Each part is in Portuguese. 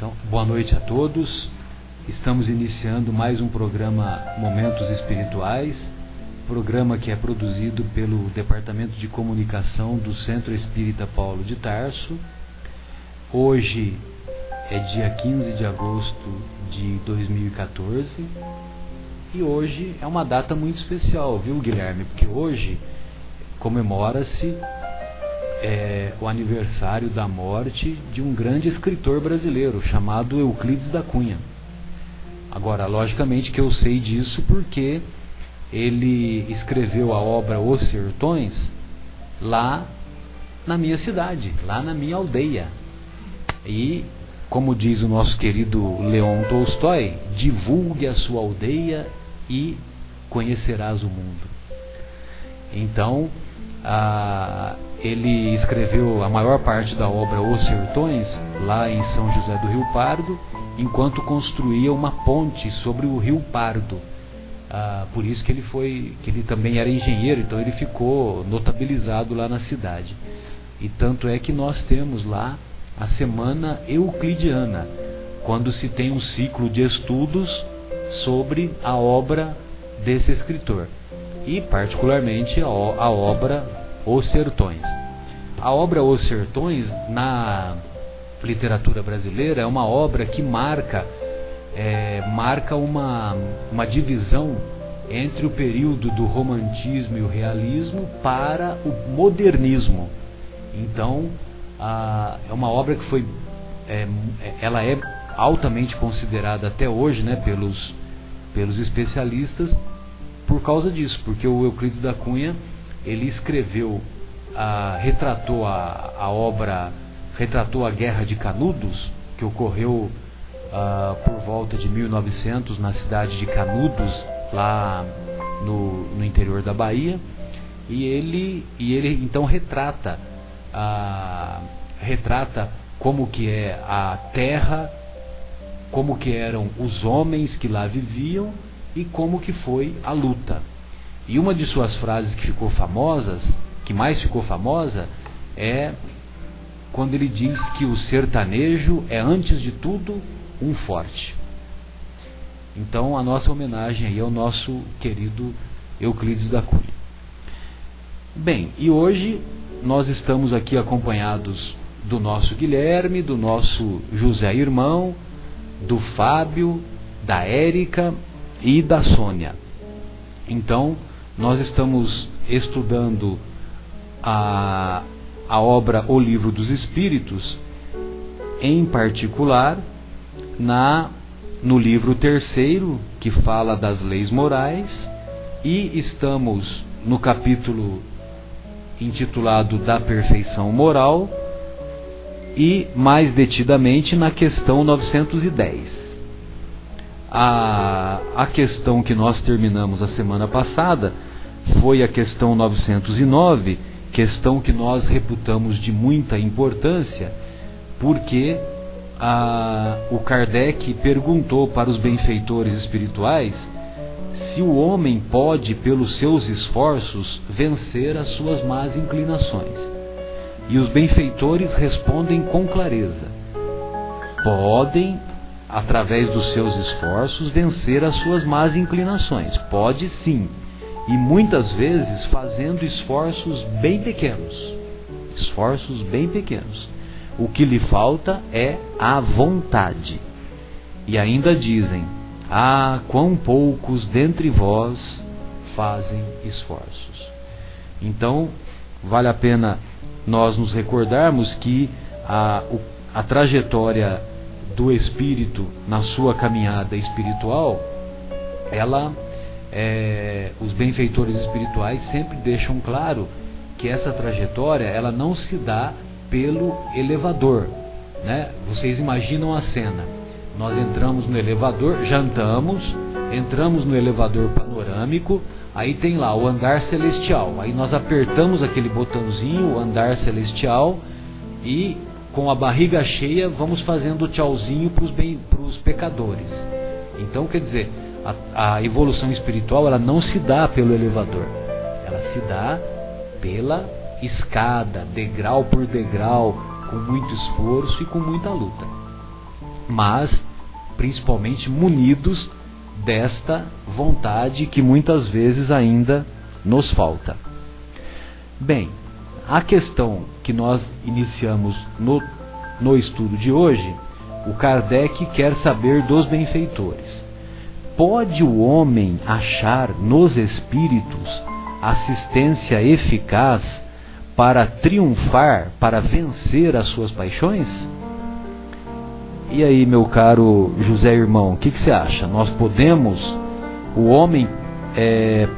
Então, boa noite a todos. Estamos iniciando mais um programa Momentos Espirituais, programa que é produzido pelo Departamento de Comunicação do Centro Espírita Paulo de Tarso. Hoje é dia 15 de agosto de 2014 e hoje é uma data muito especial, viu, Guilherme? Porque hoje comemora-se o aniversário da morte de um grande escritor brasileiro chamado Euclides da Cunha. Agora, logicamente que eu sei disso porque ele escreveu a obra Os Sertões lá na minha cidade, lá na minha aldeia. E, como diz o nosso querido Leon Tolstói, divulgue a sua aldeia e conhecerás o mundo. Então, ele escreveu a maior parte da obra Os Sertões lá em São José do Rio Pardo, enquanto construía uma ponte sobre o Rio Pardo. Por isso que ele também era engenheiro, então ele ficou notabilizado lá na cidade. E tanto é que nós temos lá a Semana Euclidiana, quando se tem um ciclo de estudos sobre a obra desse escritor, e particularmente a obra Os Sertões. A obra Os Sertões, na literatura brasileira, é uma obra que marca uma divisão entre o período do romantismo e o realismo para o modernismo. Então, é uma obra que ela é altamente considerada até hoje, né, pelos especialistas, por causa disso, porque o Euclides da Cunha, ele escreveu, retratou a Guerra de Canudos, que ocorreu por volta de 1900 na cidade de Canudos, lá no interior da Bahia, e ele então retrata como que é a terra, como que eram os homens que lá viviam e como que foi a luta. E uma de suas frases que mais ficou famosa, é quando ele diz que o sertanejo é, antes de tudo, um forte. Então, a nossa homenagem aí ao nosso querido Euclides da Cunha. Bem, e hoje nós estamos aqui acompanhados do nosso Guilherme, do nosso José Irmão, do Fábio, da Érica e da Sônia. Então, nós estamos estudando a obra O Livro dos Espíritos, em particular no livro 3º, que fala das leis morais, e estamos no capítulo intitulado Da Perfeição Moral, e mais detidamente na questão 910. A questão que nós terminamos a semana passada foi a questão 909, questão que nós reputamos de muita importância, porque o Kardec perguntou para os benfeitores espirituais se o homem pode, pelos seus esforços, vencer as suas más inclinações. E os benfeitores respondem com clareza: podem, através dos seus esforços, vencer as suas más inclinações. Pode sim, e muitas vezes fazendo esforços bem pequenos. O que lhe falta é a vontade. E ainda dizem: quão poucos dentre vós fazem esforços. Então, vale a pena nós nos recordarmos que a trajetória do espírito na sua caminhada espiritual, os benfeitores espirituais sempre deixam claro que essa trajetória, ela não se dá pelo elevador, né? Vocês imaginam a cena: nós entramos no elevador, jantamos, entramos no elevador panorâmico, aí tem lá o andar celestial, aí nós apertamos aquele botãozinho, o andar celestial, e com a barriga cheia vamos fazendo tchauzinho para os pecadores. Então, quer dizer, a evolução espiritual, ela não se dá pelo elevador, ela se dá pela escada, degrau por degrau, com muito esforço e com muita luta. mas principalmente munidos desta vontade que muitas vezes ainda nos falta. Bem, a questão que nós iniciamos no estudo de hoje, o Kardec quer saber dos benfeitores. Pode o homem achar nos espíritos assistência eficaz para triunfar, para vencer as suas paixões? E aí, meu caro José Irmão, o que você acha? Nós podemos, o homem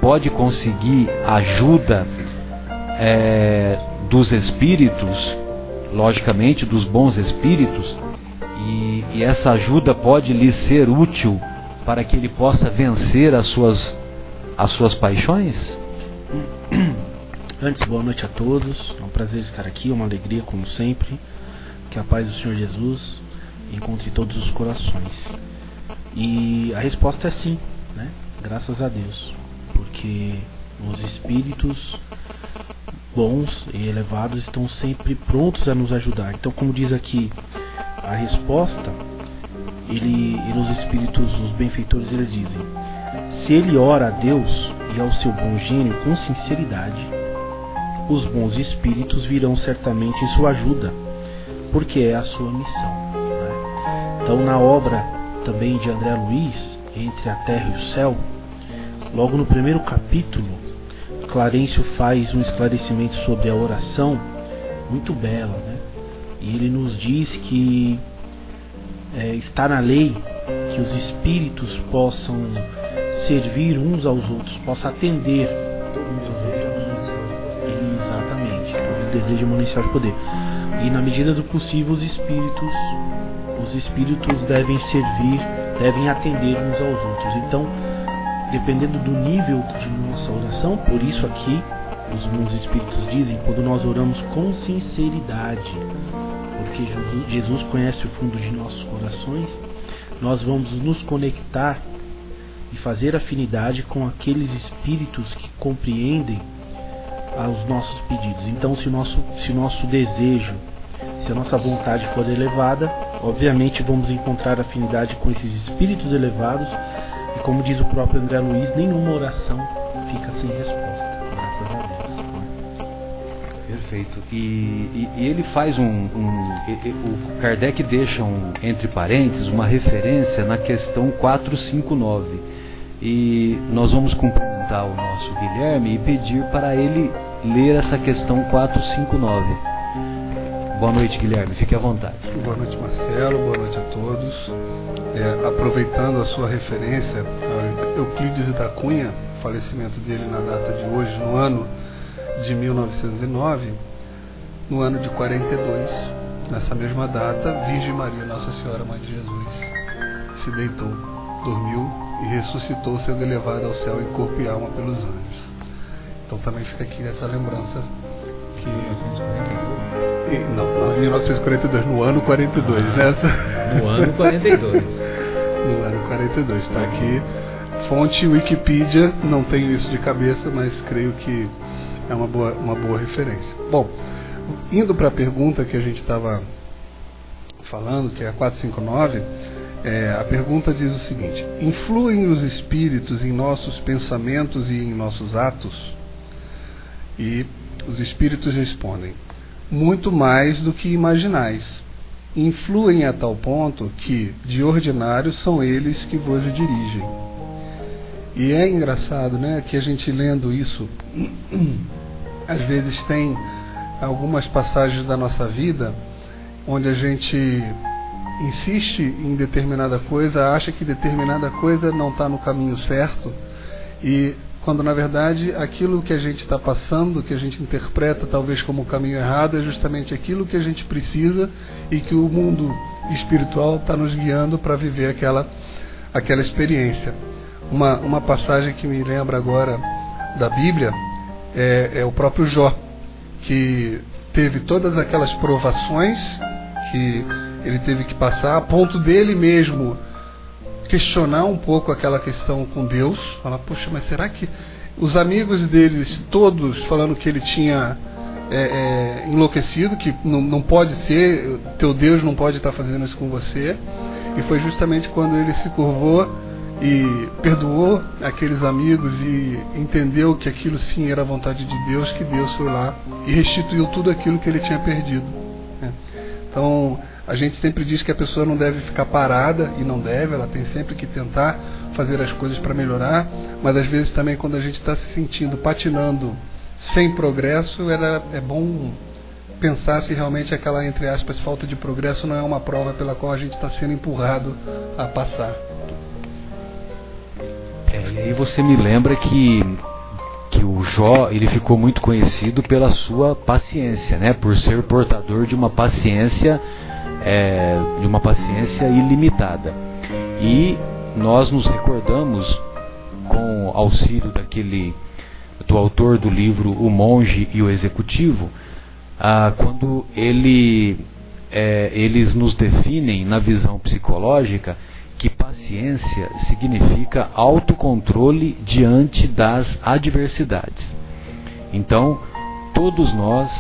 pode conseguir ajuda dos espíritos, logicamente dos bons espíritos, e essa ajuda pode lhe ser útil para que ele possa vencer as suas paixões? Antes, boa noite a todos. É um prazer estar aqui, uma alegria como sempre. Que a paz do Senhor Jesus encontre todos os corações. E a resposta é sim, né? Graças a Deus, porque os espíritos bons e elevados estão sempre prontos a nos ajudar. Então, como diz aqui a resposta, e nos espíritos, os benfeitores, eles dizem: se ele ora a Deus e ao seu bom gênio com sinceridade, os bons espíritos virão certamente em sua ajuda, porque é a sua missão. Então, na obra também de André Luiz, Entre a Terra e o Céu, logo no primeiro capítulo, Clarencio faz um esclarecimento sobre a oração muito bela, né? E ele nos diz que está na lei que os espíritos possam servir uns aos outros, possam atender uns aos outros. Exatamente, todo desejo manunciar de poder. E na medida do possível, os espíritos devem servir, devem atender uns aos outros. Então, dependendo do nível de nossa oração, por isso aqui os bons espíritos dizem, quando nós oramos com sinceridade, porque Jesus conhece o fundo de nossos corações, nós vamos nos conectar e fazer afinidade com aqueles espíritos que compreendem os nossos pedidos. Então, se o nosso desejo, se a nossa vontade for elevada, obviamente vamos encontrar afinidade com esses espíritos elevados, e como diz o próprio André Luiz, nenhuma oração fica sem resposta, graças a Deus. Perfeito. E ele faz o Kardec deixa entre parênteses uma referência na questão 459, e nós vamos cumprimentar o nosso Guilherme e pedir para ele ler essa questão 459. Boa noite, Guilherme, fique à vontade. Boa noite, Marcelo, boa noite a todos. Aproveitando a sua referência ao Euclides da Cunha, falecimento dele na data de hoje, no ano de 1909, no ano de 42, nessa mesma data, Virgem Maria, Nossa Senhora Mãe de Jesus, se deitou, dormiu e ressuscitou, sendo elevada ao céu em corpo e alma pelos anjos. Então também fica aqui essa lembrança que... 1942? Não, 1942, no ano 42, né? No ano 42. No ano 42, está aqui. Fonte Wikipedia, não tenho isso de cabeça, mas creio que é uma boa referência. Bom, indo para a pergunta que a gente estava falando, que é a 459, a pergunta diz o seguinte: influem os espíritos em nossos pensamentos e em nossos atos? E os espíritos respondem: muito mais do que imaginais. Influem a tal ponto que, de ordinário, são eles que vos dirigem. E é engraçado, né, que a gente lendo isso, às vezes tem algumas passagens da nossa vida onde a gente insiste em determinada coisa, acha que determinada coisa não está no caminho certo, e quando na verdade aquilo que a gente está passando, que a gente interpreta talvez como o caminho errado, é justamente aquilo que a gente precisa e que o mundo espiritual está nos guiando para viver aquela experiência. Uma passagem que me lembra agora da Bíblia é o próprio Jó, que teve todas aquelas provações que ele teve que passar, a ponto dele mesmo questionar um pouco aquela questão com Deus, falar, poxa, mas será que os amigos deles todos falando que ele tinha enlouquecido, que não pode ser, teu Deus não pode estar fazendo isso com você, E foi justamente quando ele se curvou e perdoou aqueles amigos e entendeu que aquilo sim era a vontade de Deus, que Deus foi lá e restituiu tudo aquilo que ele tinha perdido, né? Então a gente sempre diz que a pessoa não deve ficar parada, e não deve, ela tem sempre que tentar fazer as coisas para melhorar, mas às vezes também quando a gente está se sentindo patinando sem progresso, é bom pensar se realmente aquela, entre aspas, falta de progresso não é uma prova pela qual a gente está sendo empurrado a passar. E aí você me lembra que o Jó, ele ficou muito conhecido pela sua paciência, né? Por ser portador de uma paciência ilimitada. E nós nos recordamos, com auxílio do autor do livro O Monge e o Executivo, quando eles nos definem na visão psicológica que paciência significa autocontrole diante das adversidades. Então, todos nós,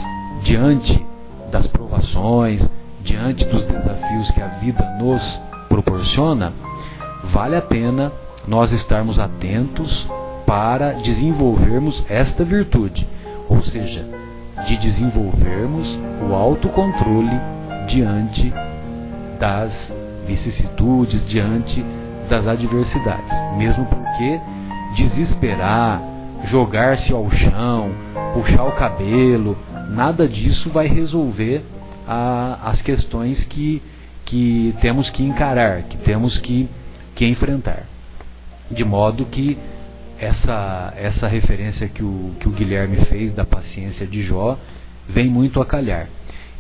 diante das provações, diante dos desafios que a vida nos proporciona, vale a pena nós estarmos atentos para desenvolvermos esta virtude, ou seja, de desenvolvermos o autocontrole diante das vicissitudes, diante das adversidades. Mesmo porque desesperar, jogar-se ao chão, puxar o cabelo, nada disso vai resolver as questões que temos que encarar, que temos que enfrentar. De modo que essa referência que o Guilherme fez da paciência de Jó vem muito a calhar.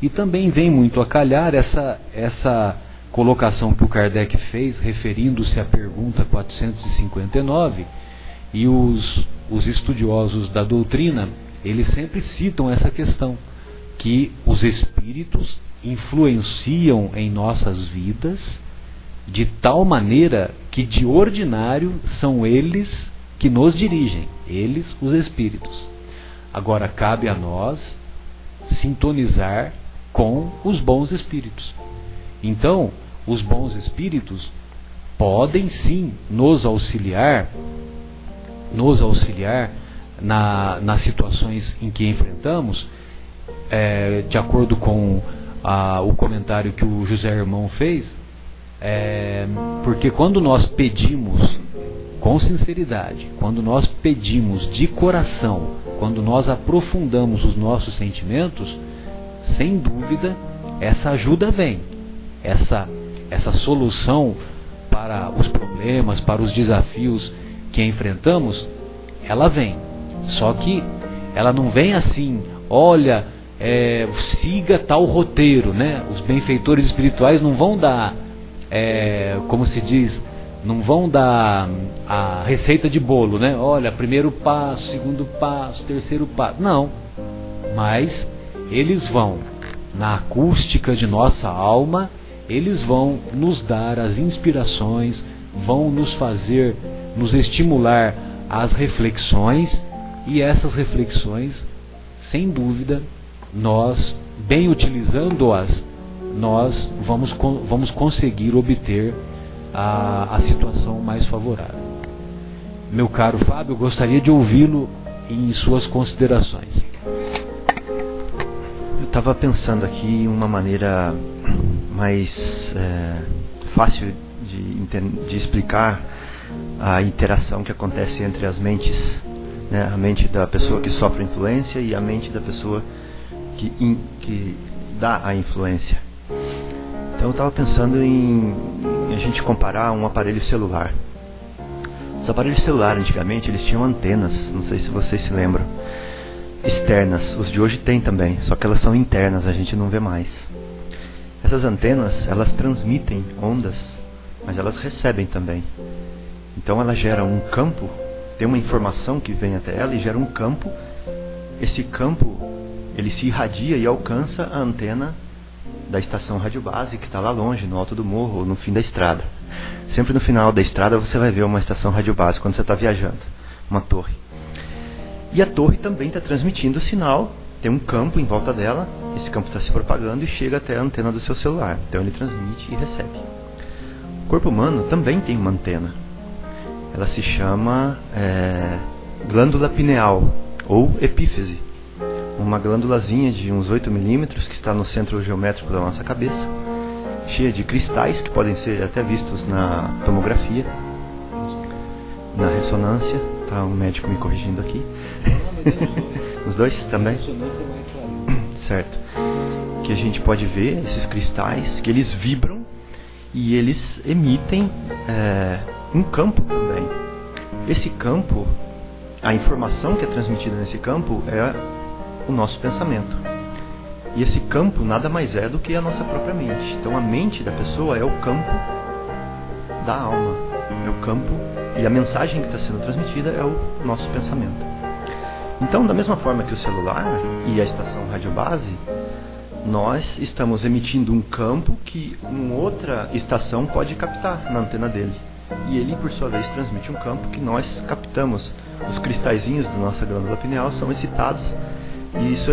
E também vem muito a calhar essa colocação que o Kardec fez, referindo-se à pergunta 459, e os estudiosos da doutrina, eles sempre citam essa questão, que os espíritos influenciam em nossas vidas de tal maneira que de ordinário são eles que nos dirigem, eles, os espíritos. Agora cabe a nós sintonizar com os bons espíritos. Então, os bons espíritos podem sim nos auxiliar nas situações em que enfrentamos, de acordo com o comentário que o José Irmão fez, porque quando nós pedimos com sinceridade, quando nós pedimos de coração, quando nós aprofundamos os nossos sentimentos, sem dúvida essa ajuda vem, essa solução para os problemas, para os desafios que enfrentamos, ela vem. Só que ela não vem assim, olha, siga tal roteiro, né? Os benfeitores espirituais não vão dar, como se diz, não vão dar a receita de bolo, né? Olha, primeiro passo, segundo passo, terceiro passo. Não. Mas eles vão, na acústica de nossa alma, eles vão nos dar as inspirações, vão nos estimular às reflexões, e essas reflexões, sem dúvida, nós, bem utilizando-as, nós vamos conseguir obter a situação mais favorável. Meu caro Fábio, eu gostaria de ouvi-lo em suas considerações. Eu estava pensando aqui em uma maneira mais fácil de explicar a interação que acontece entre as mentes, né? A mente da pessoa que sofre influência e a mente da pessoa que dá a influência. Então eu estava pensando em a gente comparar um aparelho celular. Os aparelhos celulares antigamente eles tinham antenas, não sei se vocês se lembram, externas. Os de hoje tem também, só que elas são internas, a gente não vê mais. Essas antenas, elas transmitem ondas, mas elas recebem também. Então ela gera um campo, tem uma informação que vem até ela e gera um campo. Esse campo, ele se irradia e alcança a antena da estação radiobase que está lá longe, no alto do morro ou no fim da estrada. Sempre no final da estrada você vai ver uma estação radiobase quando você está viajando, uma torre. E a torre também está transmitindo o sinal, tem um campo em volta dela, esse campo está se propagando e chega até a antena do seu celular. Então ele transmite e recebe. O corpo humano também tem uma antena. Ela se chama glândula pineal ou epífise. Uma glândulazinha de uns 8 milímetros que está no centro geométrico da nossa cabeça, cheia de cristais que podem ser até vistos na tomografia, na ressonância. Tá um médico me corrigindo aqui. Os dois também? Certo. Que a gente pode ver esses cristais, que eles vibram e eles emitem um campo também. Esse campo, a informação que é transmitida nesse campo é o nosso pensamento. E esse campo nada mais é do que a nossa própria mente. Então a mente da pessoa é o campo da alma, é o campo, e a mensagem que está sendo transmitida é o nosso pensamento. Então, da mesma forma que o celular e a estação radiobase, nós estamos emitindo um campo que uma outra estação pode captar na antena dele. E ele, por sua vez, transmite um campo que nós captamos. Os cristalzinhos da nossa glândula pineal são excitados e isso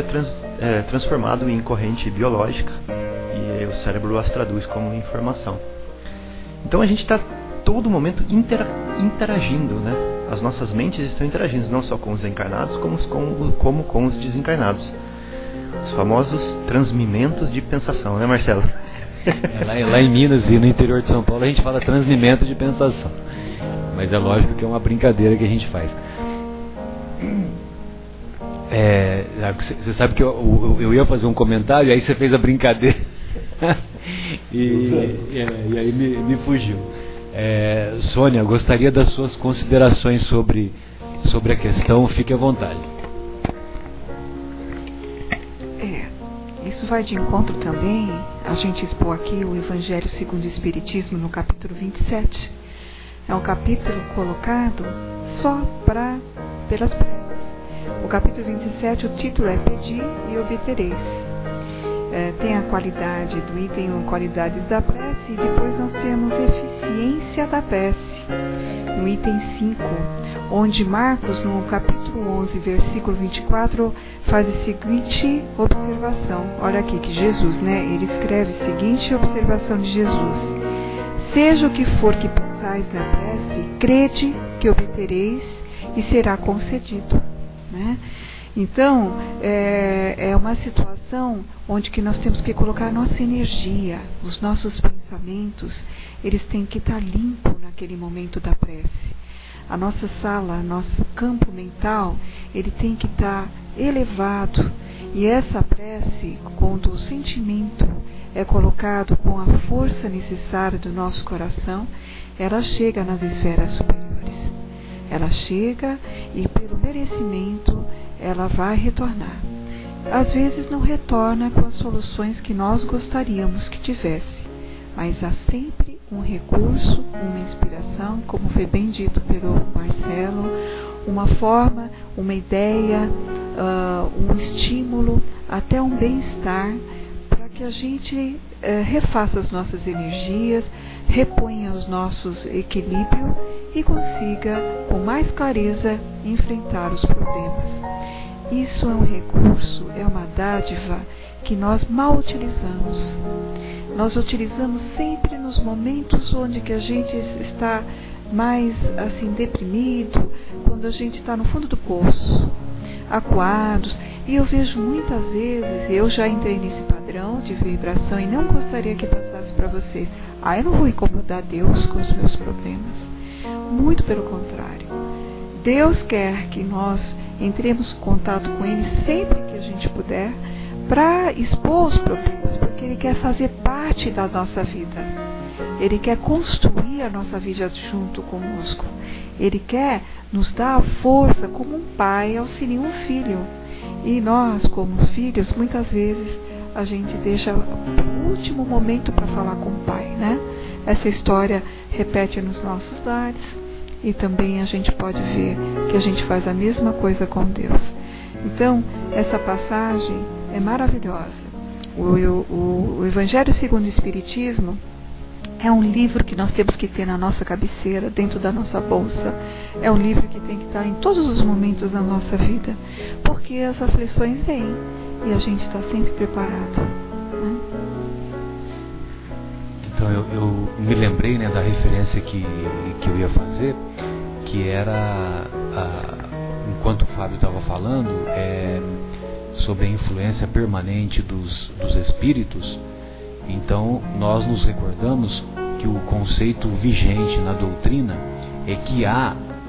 é transformado em corrente biológica e o cérebro as traduz como informação. Então a gente está todo momento interagindo, né? As nossas mentes estão interagindo não só com os encarnados, como com os desencarnados. Os famosos transmimentos de pensação, né, Marcelo? Lá em Minas e no interior de São Paulo a gente fala transmimento de pensação. Mas é lógico que é uma brincadeira que a gente faz. Você sabe que eu ia fazer um comentário, aí você fez a brincadeira e aí me fugiu. Sônia, gostaria das suas considerações sobre a questão, fique à vontade. Isso vai de encontro também, a gente expor aqui o Evangelho segundo o Espiritismo no capítulo 27. É um capítulo colocado só pelas preces. O capítulo 27, o título é Pedi e Obtereis. Tem a qualidade do item, qualidades da prece, e depois nós temos eficiência da prece, no item 5, onde Marcos, no capítulo 11, versículo 24, faz a seguinte observação. Olha aqui que Jesus, ele escreve a seguinte observação de Jesus: seja o que for que pensais na prece, crede que obtereis e será concedido. Então, é uma situação onde que nós temos que colocar nossa energia, os nossos pensamentos, eles têm que estar limpos naquele momento da prece. A nossa sala, nosso campo mental, ele tem que estar elevado. E essa prece, quando o sentimento é colocado com a força necessária do nosso coração, ela chega nas esferas superiores. Ela chega e, pelo merecimento, ela vai retornar. Às vezes não retorna com as soluções que nós gostaríamos que tivesse, mas há sempre um recurso, uma inspiração, como foi bem dito pelo Marcelo, uma forma, uma ideia, um estímulo, até um bem-estar, para que a gente refaça as nossas energias, reponha os nossos equilíbrios e consiga, com mais clareza, enfrentar os problemas. Isso é um recurso, é uma dádiva que nós mal utilizamos. Nós utilizamos sempre nos momentos onde que a gente está mais assim deprimido, quando a gente está no fundo do poço, acuados. E eu vejo muitas vezes, eu já entrei nesse padrão de vibração e não gostaria que passasse para vocês. Eu não vou incomodar Deus com os meus problemas. Muito pelo contrário. Deus quer que nós entremos em contato com Ele sempre que a gente puder, para expor os problemas, porque Ele quer fazer parte da nossa vida. Ele quer construir a nossa vida junto conosco. Ele quer nos dar a força como um pai auxilia um filho. E nós, como filhos, muitas vezes a gente deixa o último momento para falar com o pai, Essa história repete nos nossos lares. E também a gente pode ver que a gente faz a mesma coisa com Deus. Então, essa passagem é maravilhosa. O Evangelho segundo o Espiritismo é um livro que nós temos que ter na nossa cabeceira, dentro da nossa bolsa. É um livro que tem que estar em todos os momentos da nossa vida, porque as aflições vêm e a gente está sempre preparado. Então eu me lembrei, né, da referência que eu ia fazer, que era, enquanto o Fábio estava falando, sobre a influência permanente dos espíritos. Então nós nos recordamos que o conceito vigente na doutrina é que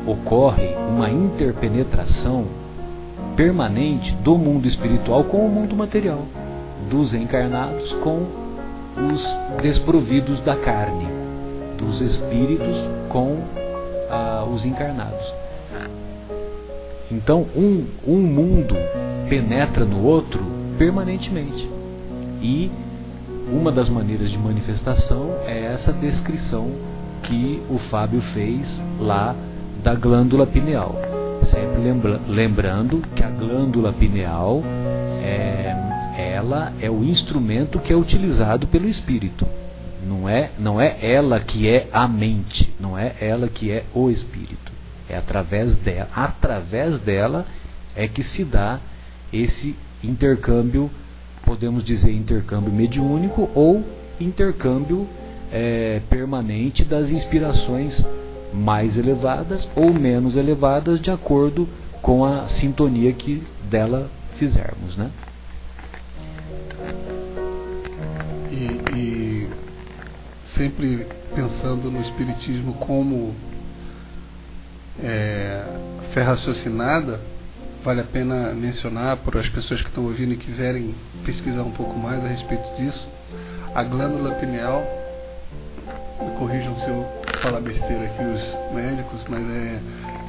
ocorre uma interpenetração permanente do mundo espiritual com o mundo material, dos encarnados com os desprovidos da carne, dos espíritos com os encarnados. Então um mundo penetra no outro permanentemente, e uma das maneiras de manifestação é essa descrição que o Fábio fez lá da glândula pineal. Sempre lembrando que a glândula pineal ela é o instrumento que é utilizado pelo espírito. Não é ela que é a mente, não é ela que é o espírito. É através dela é que se dá esse intercâmbio, podemos dizer intercâmbio mediúnico ou intercâmbio permanente das inspirações mais elevadas ou menos elevadas, de acordo com a sintonia que dela fizermos, né? E sempre pensando no Espiritismo como fé raciocinada, vale a pena mencionar para as pessoas que estão ouvindo e quiserem pesquisar um pouco mais a respeito disso, a glândula pineal, me corrijam se eu falar besteira aqui os médicos, mas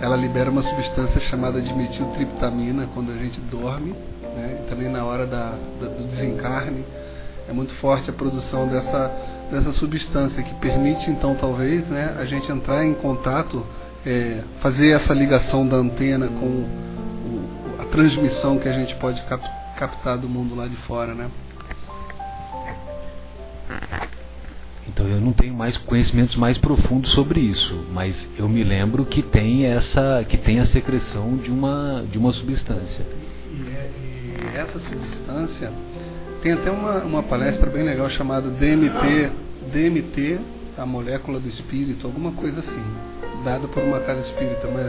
ela libera uma substância chamada de metiltriptamina quando a gente dorme, né? E também na hora do desencarne. É muito forte a produção dessa substância, que permite então talvez, né, a gente entrar em contato, fazer essa ligação da antena com a transmissão que a gente pode captar do mundo lá de fora, né? Então eu não tenho mais conhecimentos mais profundos sobre isso, mas eu me lembro que tem a secreção de uma substância. E essa substância tem até uma palestra bem legal chamada DMT, a molécula do espírito, alguma coisa assim, dada por uma casa espírita, mas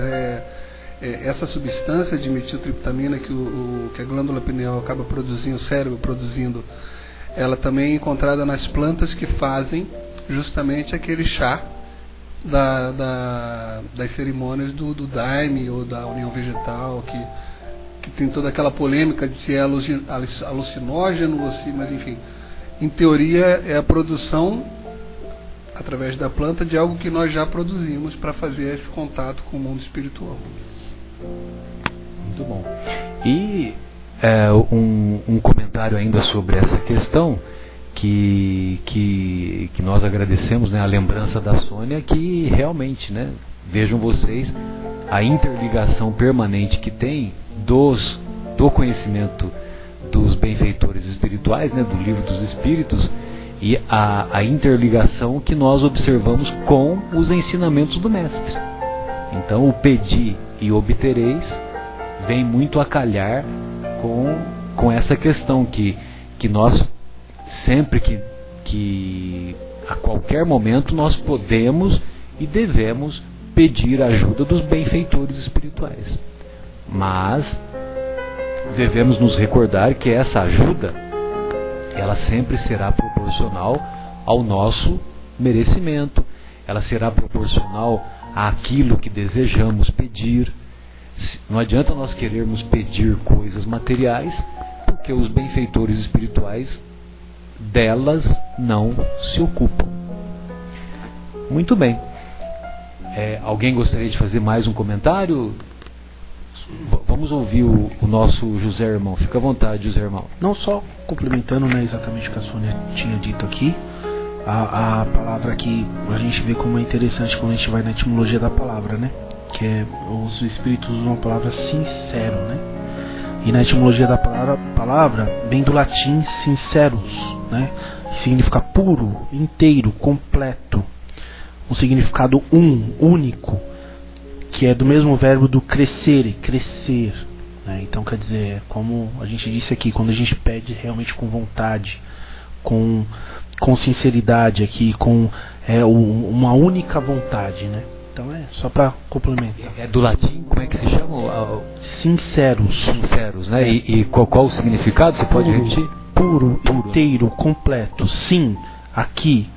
essa substância de metiltriptamina que a glândula pineal acaba produzindo, o cérebro produzindo, ela também é encontrada nas plantas que fazem justamente aquele chá das cerimônias do Daime ou da União Vegetal, que tem toda aquela polêmica de se é alucinógeno ou se, mas enfim, em teoria é a produção através da planta de algo que nós já produzimos para fazer esse contato com o mundo espiritual. Muito bom. E um comentário ainda sobre essa questão que nós agradecemos, né, a lembrança da Sônia, que realmente, né, vejam vocês a interligação permanente que tem do conhecimento dos benfeitores espirituais, né, do Livro dos Espíritos, e a interligação que nós observamos com os ensinamentos do Mestre. Então o pedi e obtereis vem muito a calhar com essa questão que nós sempre que a qualquer momento nós podemos e devemos pedir a ajuda dos benfeitores espirituais, mas devemos nos recordar que essa ajuda ela sempre será proporcional ao nosso merecimento, ela será proporcional àquilo que desejamos pedir. Não adianta nós querermos pedir coisas materiais, porque os benfeitores espirituais delas não se ocupam. Muito bem. Alguém gostaria de fazer mais um comentário? Vamos ouvir o nosso José Irmão. Fica à vontade, José Irmão. Não, só complementando, né, exatamente o que a Sônia tinha dito aqui. A palavra que a gente vê como é interessante quando a gente vai na etimologia da palavra, né? Que os espíritos usam a palavra sincero, né? E na etimologia da palavra vem do latim sinceros, né? Que significa puro, inteiro, completo. Um significado único, que é do mesmo verbo do crescer, né? Então quer dizer, como a gente disse aqui, quando a gente pede realmente com vontade, com sinceridade aqui, com uma única vontade, né? Então é só para complementar. É do latim, como é que se chama? Sinceros. Sinceros, né? E qual o significado? Você pode repetir? Puro, inteiro, completo. Sim, aqui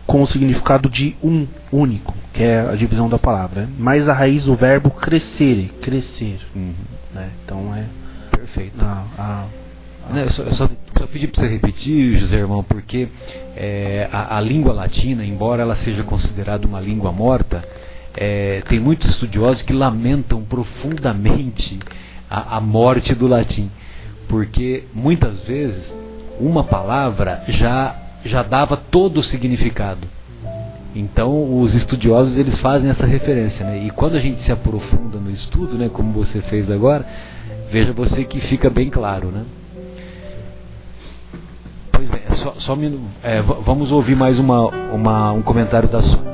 com o significado de um único, que é a divisão da palavra, né? Mais a raiz do verbo crescer. Né? Então é perfeito. Eu só pedi para você repetir, José Irmão, porque a língua latina, embora ela seja considerada uma língua morta, tem muitos estudiosos que lamentam profundamente a morte do latim, porque muitas vezes uma palavra já dava todo o significado. Então os estudiosos eles fazem essa referência, né? E quando a gente se aprofunda no estudo, né, como você fez agora, veja você que fica bem claro, né? Pois bem, vamos ouvir mais um comentário da Sônia.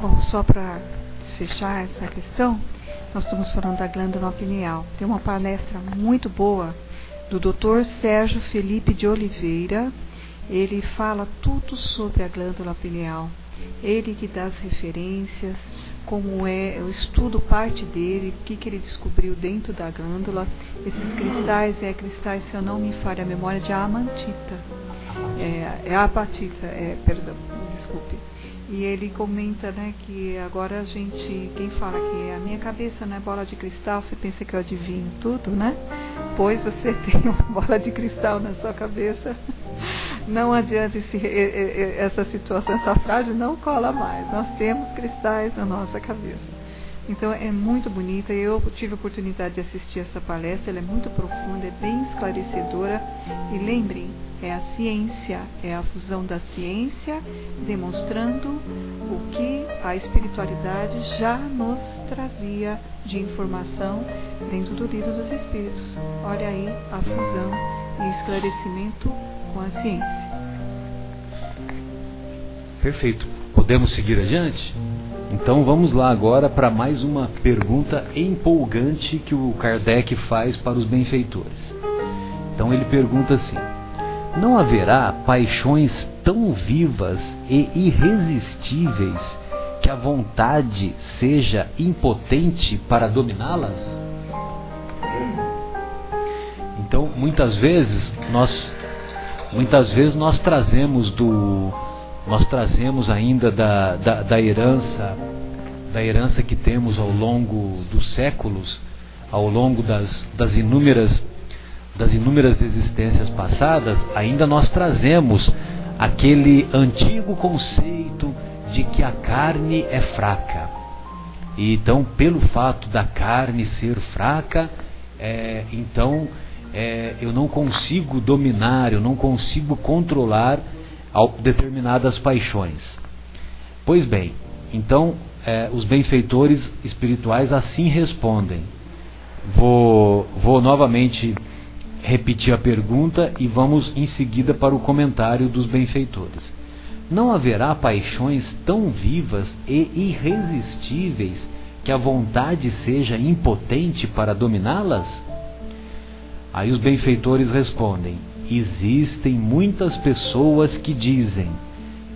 Bom, só para fechar essa questão, nós estamos falando da glândula pineal. Tem uma palestra muito boa do Dr. Sérgio Felipe de Oliveira. Ele fala tudo sobre a glândula pineal. Ele que dá as referências, como é o estudo, parte dele, o que ele descobriu dentro da glândula. Esses cristais, se eu não me falha a memória, de amantita. Apatita, perdão, desculpe. E ele comenta, né, que agora quem fala que a minha cabeça não é bola de cristal, você pensa que eu adivinho tudo, né? Pois você tem uma bola de cristal na sua cabeça. Não adianta essa situação, essa frase não cola mais. Nós temos cristais na nossa cabeça. Então é muito bonita. Eu tive a oportunidade de assistir essa palestra. Ela é muito profunda, é bem esclarecedora. E lembrem, é a ciência, é a fusão da ciência demonstrando o que a espiritualidade já nos trazia de informação dentro do Livro dos Espíritos. Olha aí a fusão e esclarecimento com a ciência. Perfeito. Podemos seguir adiante? Então vamos lá agora para mais uma pergunta empolgante que o Kardec faz para os benfeitores. Então ele pergunta assim: não haverá paixões tão vivas e irresistíveis que a vontade seja impotente para dominá-las? Então muitas vezes nós trazemos ainda da herança que temos ao longo dos séculos, ao longo das inúmeras existências passadas, ainda nós trazemos aquele antigo conceito de que a carne é fraca. E então, pelo fato da carne ser fraca, eu não consigo dominar, eu não consigo controlar determinadas paixões. Pois bem, então os benfeitores espirituais assim respondem. Vou novamente repetir a pergunta e vamos em seguida para o comentário dos benfeitores. Não haverá paixões tão vivas e irresistíveis que a vontade seja impotente para dominá-las? Aí os benfeitores respondem: existem muitas pessoas que dizem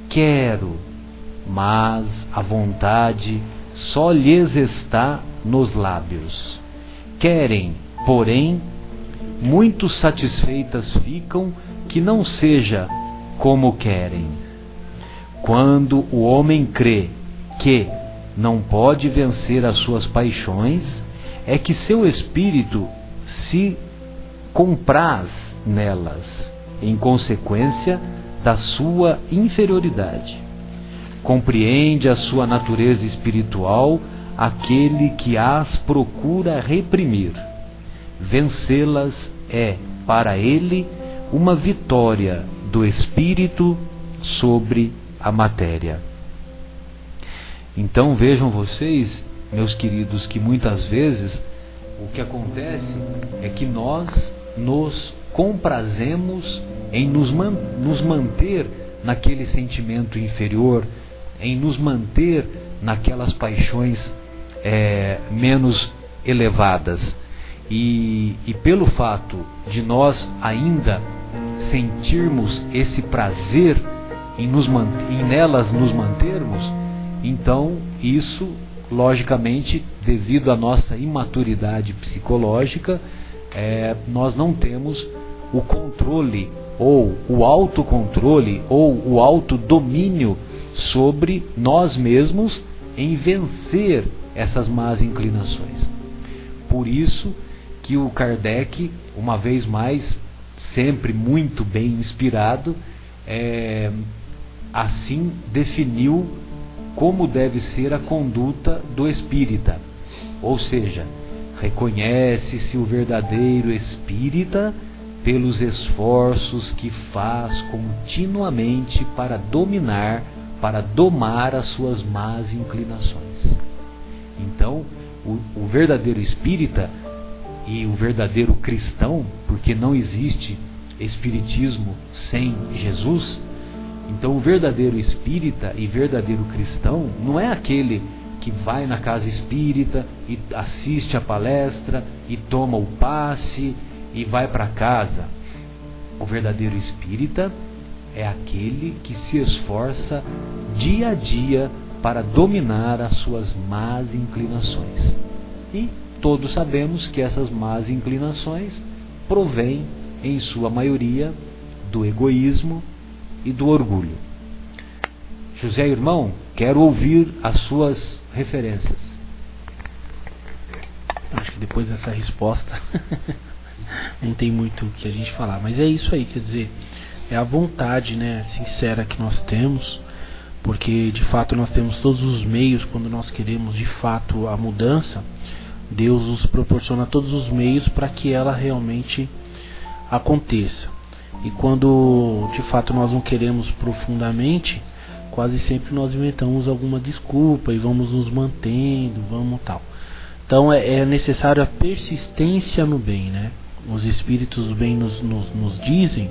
quero, mas a vontade só lhes está nos lábios. Querem, porém, muito satisfeitas ficam que não seja como querem. Quando o homem crê que não pode vencer as suas paixões, é que seu espírito se compraz nelas, em consequência da sua inferioridade. Compreende a sua natureza espiritual aquele que as procura reprimir. Vencê-las é, para ele, uma vitória do espírito sobre a matéria. Então vejam vocês, meus queridos, que muitas vezes o que acontece é que nós nos comprazemos em nos manter naquele sentimento inferior, em nos manter naquelas paixões menos elevadas. E pelo fato de nós ainda sentirmos esse prazer em nelas nos mantermos, então isso, logicamente, devido à nossa imaturidade psicológica, nós não temos o controle, ou o autocontrole, ou o autodomínio sobre nós mesmos em vencer essas más inclinações. Por isso que o Kardec, uma vez mais, sempre muito bem inspirado, assim definiu como deve ser a conduta do espírita. Ou seja, reconhece-se o verdadeiro espírita pelos esforços que faz continuamente para domar as suas más inclinações. Então, o verdadeiro espírita e o verdadeiro cristão, porque não existe espiritismo sem Jesus, então o verdadeiro espírita e verdadeiro cristão não é aquele que vai na casa espírita e assiste a palestra e toma o passe e vai para casa. O verdadeiro espírita é aquele que se esforça dia a dia para dominar as suas más inclinações. E todos sabemos que essas más inclinações provêm, em sua maioria, do egoísmo e do orgulho. José Irmão, quero ouvir as suas referências. Acho que depois dessa resposta não tem muito o que a gente falar, mas é isso aí, quer dizer, é a vontade, né, sincera que nós temos, porque de fato nós temos todos os meios. Quando nós queremos de fato a mudança, Deus nos proporciona todos os meios para que ela realmente aconteça. E quando de fato nós não queremos profundamente, quase sempre nós inventamos alguma desculpa e vamos nos mantendo, vamos tal. Então é necessário a persistência no bem, né? Os espíritos do bem nos dizem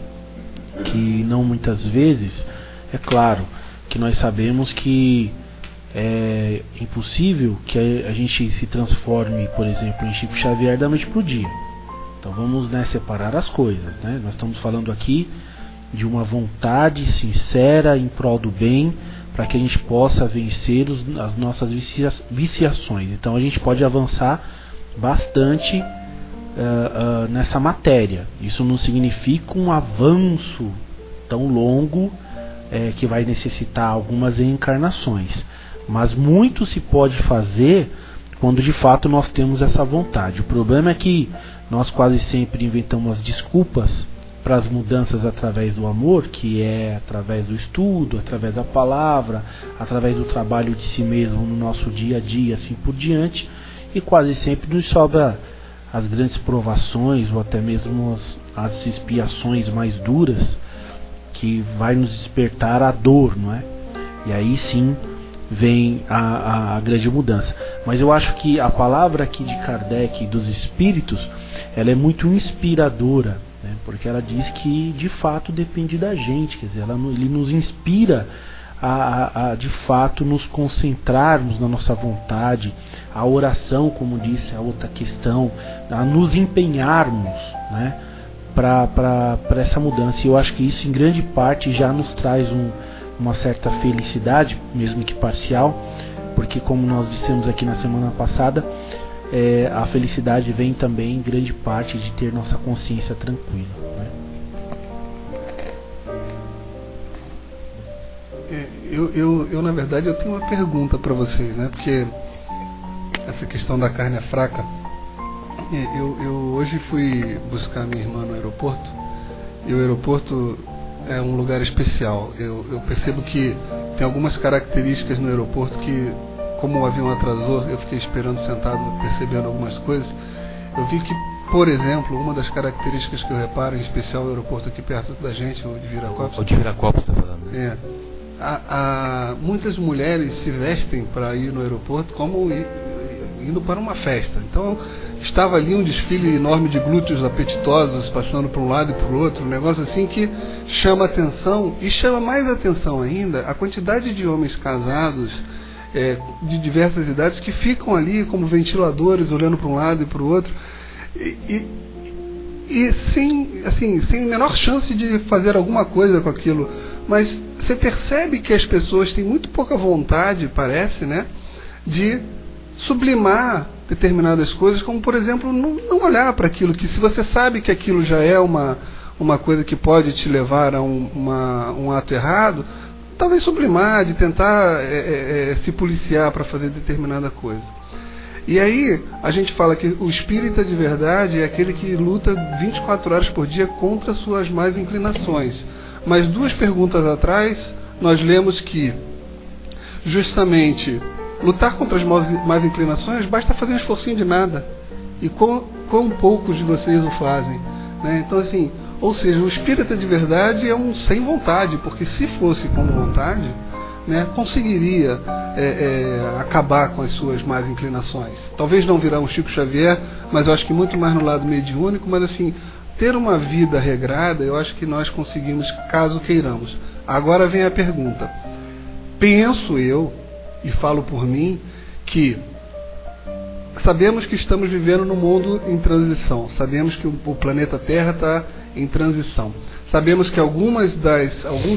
que não muitas vezes, é claro que nós sabemos que é impossível que a gente se transforme, por exemplo, em Chico Xavier da noite para o dia. Então vamos, né, separar as coisas, né? Nós estamos falando aqui de uma vontade sincera em prol do bem, para que a gente possa vencer as nossas viciações. Então a gente pode avançar bastante nessa matéria. Isso não significa um avanço tão longo que vai necessitar algumas reencarnações, mas muito se pode fazer quando de fato nós temos essa vontade. O problema é que nós quase sempre inventamos desculpas para as mudanças através do amor, que é através do estudo, através da palavra, através do trabalho de si mesmo no nosso dia a dia, assim por diante, e quase sempre nos sobra as grandes provações ou até mesmo as expiações mais duras, que vai nos despertar a dor, não é? E aí sim vem a grande mudança. Mas eu acho que a palavra aqui de Kardec, dos espíritos, ela é muito inspiradora, né? Porque ela diz que de fato depende da gente, quer dizer, ele nos inspira a de fato nos concentrarmos na nossa vontade, a oração, como disse a outra questão, a nos empenharmos, né, para essa mudança. E eu acho que isso em grande parte já nos traz uma certa felicidade, mesmo que parcial, porque como nós dissemos aqui na semana passada, a felicidade vem também em grande parte de ter nossa consciência tranquila, né? Eu na verdade eu tenho uma pergunta para vocês, né? Porque essa questão da carne é fraca. Eu hoje fui buscar minha irmã no aeroporto, e o aeroporto é um lugar especial. Eu percebo que tem algumas características no aeroporto que, como o avião atrasou, eu fiquei esperando sentado, percebendo algumas coisas. Eu vi que, por exemplo, uma das características que eu reparo, em especial o aeroporto aqui perto da gente, o de Viracopos. O de Viracopos está falando, né? Muitas mulheres se vestem para ir no aeroporto como indo para uma festa. Então estava ali um desfile enorme de glúteos apetitosos passando para um lado e para o outro, um negócio assim que chama atenção, e chama mais atenção ainda a quantidade de homens casados de diversas idades que ficam ali como ventiladores olhando para um lado e para o outro, e e sem a menor chance de fazer alguma coisa com aquilo. Mas você percebe que as pessoas têm muito pouca vontade, parece, né, de sublimar determinadas coisas, como por exemplo, não olhar para aquilo, que se você sabe que aquilo já é uma coisa que pode te levar a um ato errado, talvez sublimar, de tentar se policiar para fazer determinada coisa. E aí a gente fala que o espírita de verdade é aquele que luta 24 horas por dia contra suas más inclinações. Mas 2 perguntas atrás nós lemos que justamente lutar contra as más inclinações basta fazer um esforcinho de nada. E quão poucos de vocês o fazem, né? Então assim, ou seja, o espírita de verdade é um sem vontade, porque se fosse com vontade, né, conseguiria acabar com as suas más inclinações. Talvez não virar um Chico Xavier, mas eu acho que muito mais no lado mediúnico, mas assim, ter uma vida regrada, eu acho que nós conseguimos, caso queiramos. Agora vem a pergunta. Penso eu, e falo por mim, que sabemos que estamos vivendo num mundo em transição, sabemos que o planeta Terra está em transição, sabemos que alguns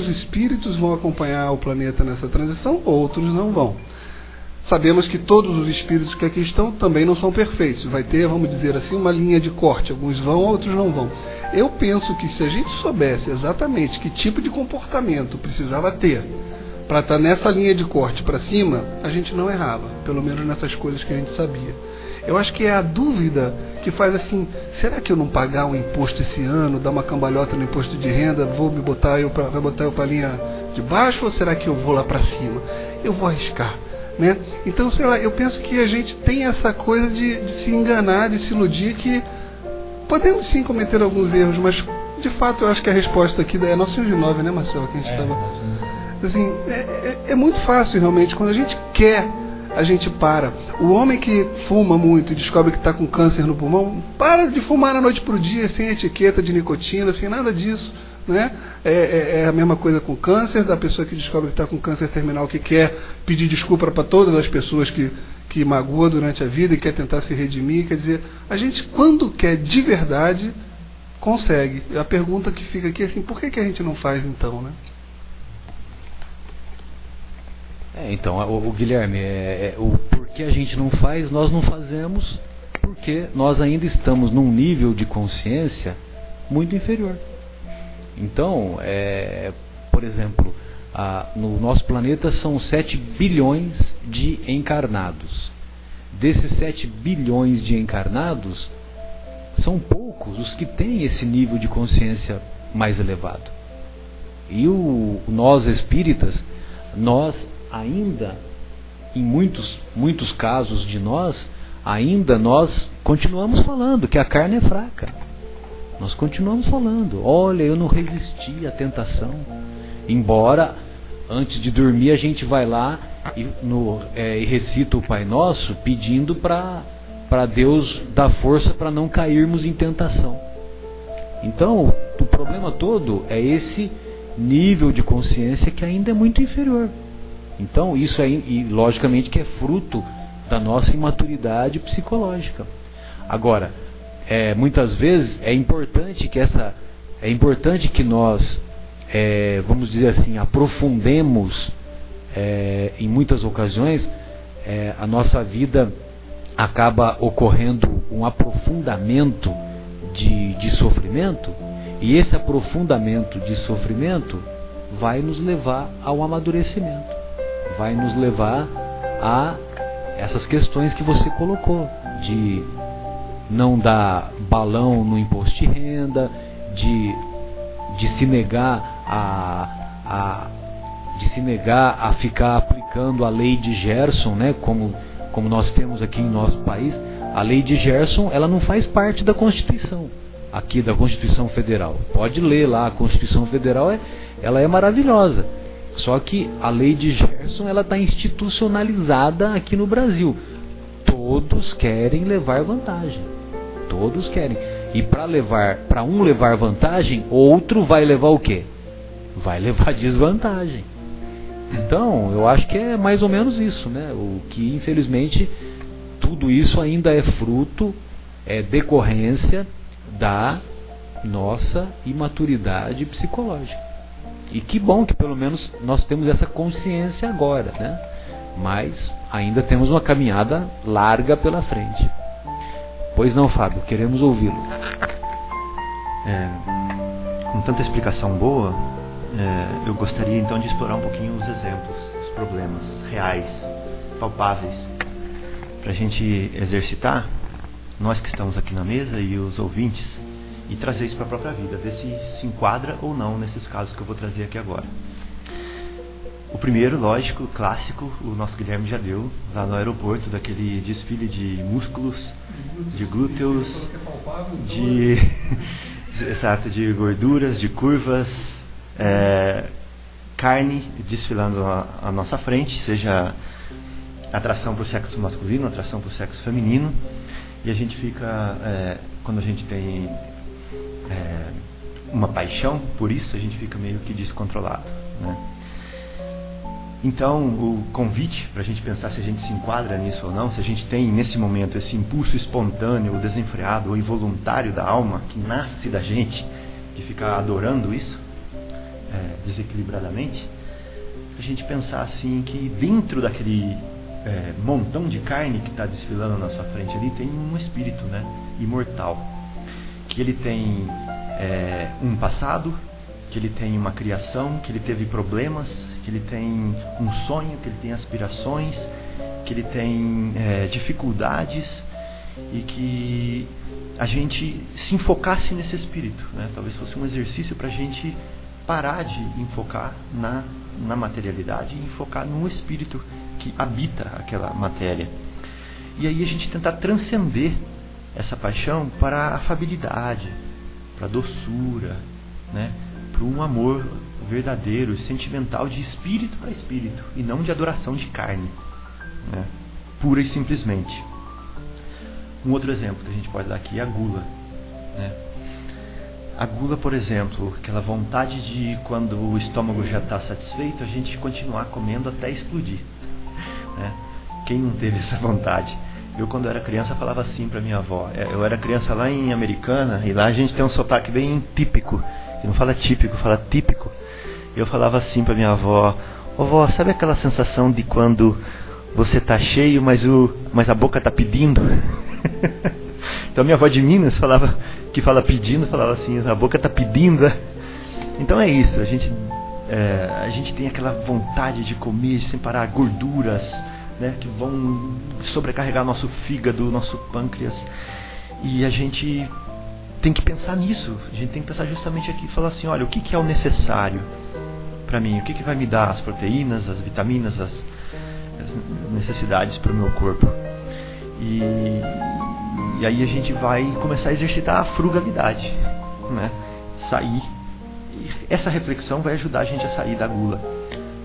espíritos vão acompanhar o planeta nessa transição, outros não vão. Sabemos que todos os espíritos que aqui estão também não são perfeitos, vai ter, vamos dizer assim, uma linha de corte, alguns vão, outros não vão. Eu penso que se a gente soubesse exatamente que tipo de comportamento precisava ter para estar nessa linha de corte para cima, a gente não errava, pelo menos nessas coisas que a gente sabia. Eu acho que é a dúvida que faz assim, será que eu não pagar um imposto esse ano, dar uma cambalhota no imposto de renda, vai botar eu para a linha de baixo, ou será que eu vou lá para cima? Eu vou arriscar, né? Então, sei lá, eu penso que a gente tem essa coisa de se enganar, de se iludir, que podemos sim cometer alguns erros, mas de fato eu acho que a resposta aqui é 909, né, Marcelo, que a gente estava... Assim, é muito fácil realmente, quando a gente quer, a gente para. O homem que fuma muito e descobre que está com câncer no pulmão, para de fumar da noite para o dia, sem etiqueta de nicotina, sem nada disso, né? É a mesma coisa com câncer, da pessoa que descobre que está com câncer terminal, que quer pedir desculpa para todas as pessoas que magoa durante a vida e quer tentar se redimir. Quer dizer, a gente, quando quer de verdade, consegue. A pergunta que fica aqui é assim, por que a gente não faz então, né? Então, o Guilherme, o porquê a gente não faz, nós não fazemos porque nós ainda estamos num nível de consciência muito inferior. Então, por exemplo, no nosso planeta são 7 bilhões de encarnados. Desses 7 bilhões de encarnados, são poucos os que têm esse nível de consciência mais elevado. E nós espíritas, nós ainda, em muitos casos de nós, ainda nós continuamos falando que a carne é fraca. Nós continuamos falando, olha, eu não resisti à tentação. Embora, antes de dormir, a gente vai lá e recita o Pai Nosso, pedindo para Deus dar força para não cairmos em tentação. Então, o problema todo é esse nível de consciência que ainda é muito inferior. Então isso e logicamente que é fruto da nossa imaturidade psicológica. Agora, muitas vezes é importante que nós, vamos dizer assim, aprofundemos, em muitas ocasiões, a nossa vida acaba ocorrendo um aprofundamento de sofrimento, e esse aprofundamento de sofrimento vai nos levar ao amadurecimento. Vai nos levar a essas questões que você colocou, de não dar balão no imposto de renda, de se negar a ficar aplicando a lei de Gerson, né, como nós temos aqui em nosso país. A lei de Gerson, ela não faz parte da Constituição, aqui da Constituição Federal. Pode ler lá, a Constituição Federal ela é maravilhosa. Só que a lei de Gerson, ela está institucionalizada aqui no Brasil. Todos querem levar vantagem. Todos querem. E para um levar vantagem, outro vai levar o quê? Vai levar desvantagem. Então, eu acho que é mais ou menos isso, né? O que, infelizmente, tudo isso ainda é fruto, é decorrência da nossa imaturidade psicológica. E que bom que pelo menos nós temos essa consciência agora, né? Mas ainda temos uma caminhada larga pela frente. Pois não, Fábio, queremos ouvi-lo. Com tanta explicação boa, eu gostaria então de explorar um pouquinho os exemplos, os problemas reais, palpáveis, para a gente exercitar, nós que estamos aqui na mesa e os ouvintes, e trazer isso para a própria vida, ver se enquadra ou não nesses casos que eu vou trazer aqui agora. O primeiro, lógico, clássico, o nosso Guilherme já deu, lá no aeroporto, daquele desfile de músculos, de glúteos, exato, de gorduras, de curvas, carne desfilando à nossa frente, seja atração para o sexo masculino, atração para o sexo feminino, e a gente fica, quando a gente tem uma paixão por isso, a gente fica meio que descontrolado, né? Então, o convite para a gente pensar se a gente se enquadra nisso ou não, se a gente tem nesse momento esse impulso espontâneo, ou desenfreado, ou involuntário da alma, que nasce da gente, de ficar adorando isso, desequilibradamente, a gente pensar assim que dentro daquele montão de carne que está desfilando na nossa frente ali, tem um espírito, né, imortal, que ele tem um passado, que ele tem uma criação, que ele teve problemas, que ele tem um sonho, que ele tem aspirações, que ele tem dificuldades, e que a gente se enfocasse nesse espírito, né? Talvez fosse um exercício para a gente parar de enfocar na materialidade e enfocar no espírito que habita aquela matéria. E aí a gente tentar transcender essa paixão para a afabilidade, para a doçura, né? Para um amor verdadeiro, sentimental, de espírito para espírito, e não de adoração de carne, né? Pura e simplesmente. Um outro exemplo que a gente pode dar aqui é a gula, né? A gula, por exemplo, aquela vontade de, quando o estômago já está satisfeito, a gente continuar comendo até explodir, né? Quem não teve essa vontade? Eu, quando era criança, falava assim para minha avó. Eu era criança lá em Americana, e lá a gente tem um sotaque bem típico. Não fala típico, fala típico. Eu falava assim para minha avó: "Ô vó, sabe aquela sensação de quando você tá cheio, mas a boca tá pedindo?" Então minha avó de Minas falava, que fala pedindo, falava assim: "A boca tá pedindo." Então é isso, a gente tem aquela vontade de comer sem parar, gorduras, né, que vão sobrecarregar nosso fígado, nosso pâncreas, e a gente tem que pensar nisso. A gente tem que pensar justamente aqui e falar assim: olha, o que é o necessário para mim? O que vai me dar as proteínas, as vitaminas, as necessidades para o meu corpo? E aí a gente vai começar a exercitar a frugalidade, né? Sair. Essa reflexão vai ajudar a gente a sair da gula.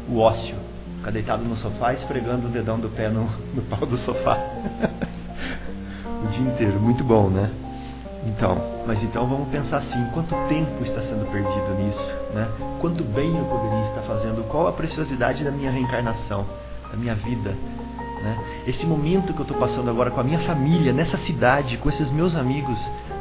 O ócio, ficar deitado no sofá esfregando o dedão do pé no pau do sofá o dia inteiro. Muito bom, né? Mas então vamos pensar assim: quanto tempo está sendo perdido nisso, né? Quanto bem eu poderia estar fazendo? Qual a preciosidade da minha reencarnação, da minha vida, né? Esse momento que eu estou passando agora com a minha família, nessa cidade, com esses meus amigos,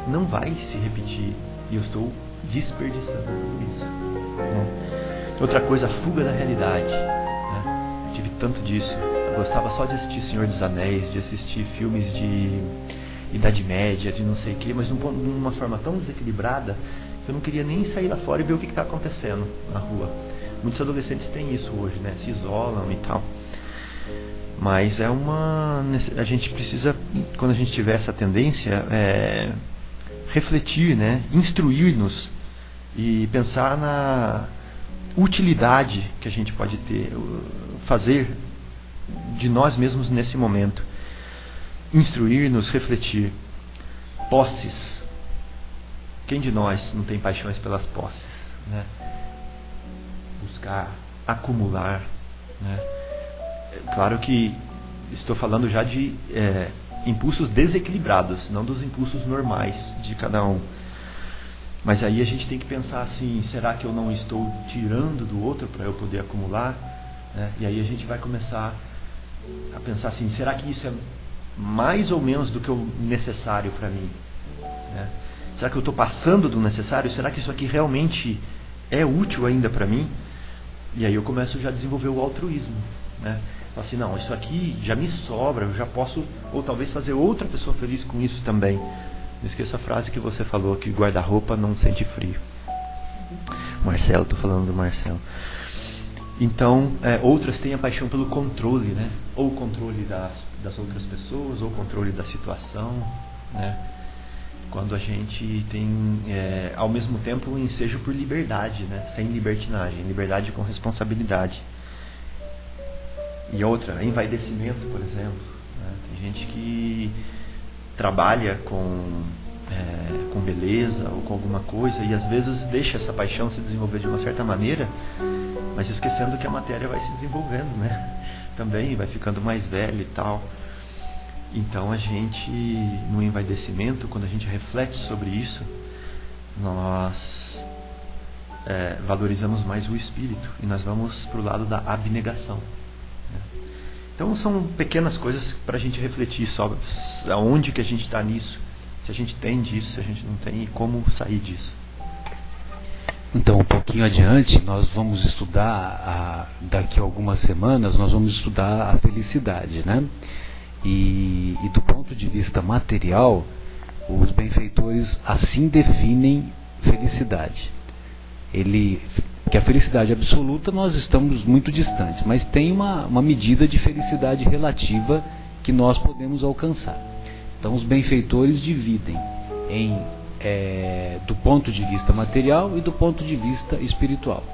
não vai se repetir, e eu estou desperdiçando tudo isso, né? Outra coisa, a fuga da realidade, né? Eu tive tanto disso. Eu gostava só de assistir Senhor dos Anéis, de assistir filmes de Idade Média, de não sei o que, mas de uma forma tão desequilibrada que eu não queria nem sair lá fora e ver o que está acontecendo na rua. Muitos adolescentes têm isso hoje, né? Se isolam e tal. Mas a gente precisa, quando a gente tiver essa tendência, refletir, né? Instruir-nos e pensar na utilidade que a gente pode fazer de nós mesmos nesse momento. Instruir-nos, refletir. Posses. Quem de nós não tem paixões pelas posses, né? Buscar, acumular, né? Claro que estou falando já de impulsos desequilibrados, não dos impulsos normais de cada um. Mas aí a gente tem que pensar assim: será que eu não estou tirando do outro para eu poder acumular, né? E aí a gente vai começar a pensar assim: será que isso é mais ou menos do que o necessário para mim, né? Será que eu estou passando do necessário? Será que isso aqui realmente é útil ainda para mim? E aí eu começo já a desenvolver o altruísmo, né? Falo assim, não, isso aqui já me sobra, eu já posso, ou talvez fazer outra pessoa feliz com isso também. Não esqueça a frase que você falou, que guarda-roupa não sente frio. Marcelo, estou falando do Marcelo. Então, outras têm a paixão pelo controle, né? Ou o controle das outras pessoas, ou o controle da situação, né? Quando a gente tem, ao mesmo tempo, um ensejo por liberdade, né? Sem libertinagem, liberdade com responsabilidade. E outra, envaidecimento, por exemplo, né? Tem gente que trabalha com beleza ou com alguma coisa e às vezes deixa essa paixão se desenvolver de uma certa maneira, mas esquecendo que a matéria vai se desenvolvendo, né? Também vai ficando mais velha e tal. Então a gente, no envaidecimento, quando a gente reflete sobre isso, nós valorizamos mais o espírito e nós vamos para o lado da abnegação, né? Então são pequenas coisas para a gente refletir sobre aonde que a gente está nisso, se a gente tem disso, se a gente não tem, e como sair disso. Então, um pouquinho adiante, nós vamos estudar, daqui a algumas semanas, nós vamos estudar a felicidade, né? E do ponto de vista material, os benfeitores assim definem felicidade. Que a felicidade absoluta nós estamos muito distantes, mas tem uma medida de felicidade relativa que nós podemos alcançar. Então os benfeitores dividem do ponto de vista material e do ponto de vista espiritual.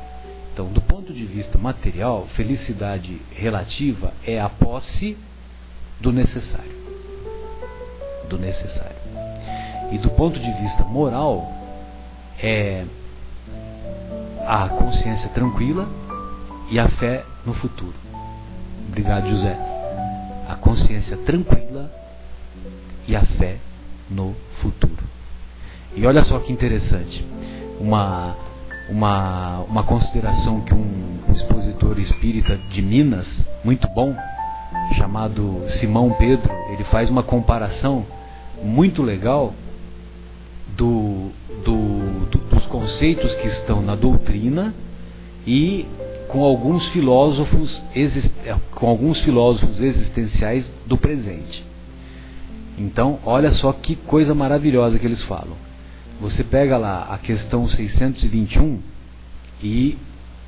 Então, do ponto de vista material, felicidade relativa é a posse do necessário. E do ponto de vista moral, é a consciência tranquila e a fé no futuro. Obrigado, José. A consciência tranquila e a fé no futuro. E olha só que interessante, uma consideração que um expositor espírita de Minas, muito bom, chamado Simão Pedro, ele faz uma comparação muito legal dos conceitos que estão na doutrina e com alguns filósofos existenciais do presente. Então, olha só que coisa maravilhosa que eles falam. Você pega lá a questão 621 e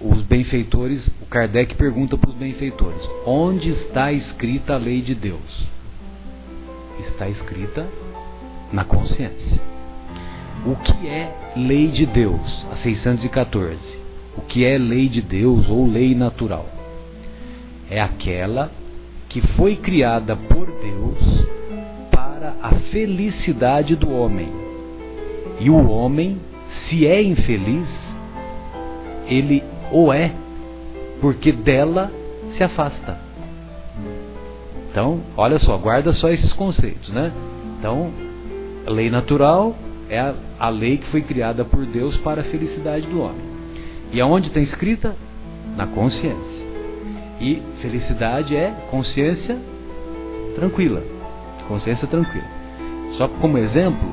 os benfeitores, o Kardec pergunta para os benfeitores: onde está escrita a lei de Deus? Está escrita na consciência. O que é lei de Deus? A 614. O que é lei de Deus ou lei natural? É aquela que foi criada por Deus para a felicidade do homem. E o homem, se é infeliz, ele o é porque dela se afasta. Então, olha só, guarda só esses conceitos, né? Então, a lei natural é a lei que foi criada por Deus para a felicidade do homem. E aonde está escrita? Na consciência. E felicidade é consciência tranquila. Consciência tranquila. Só como exemplo,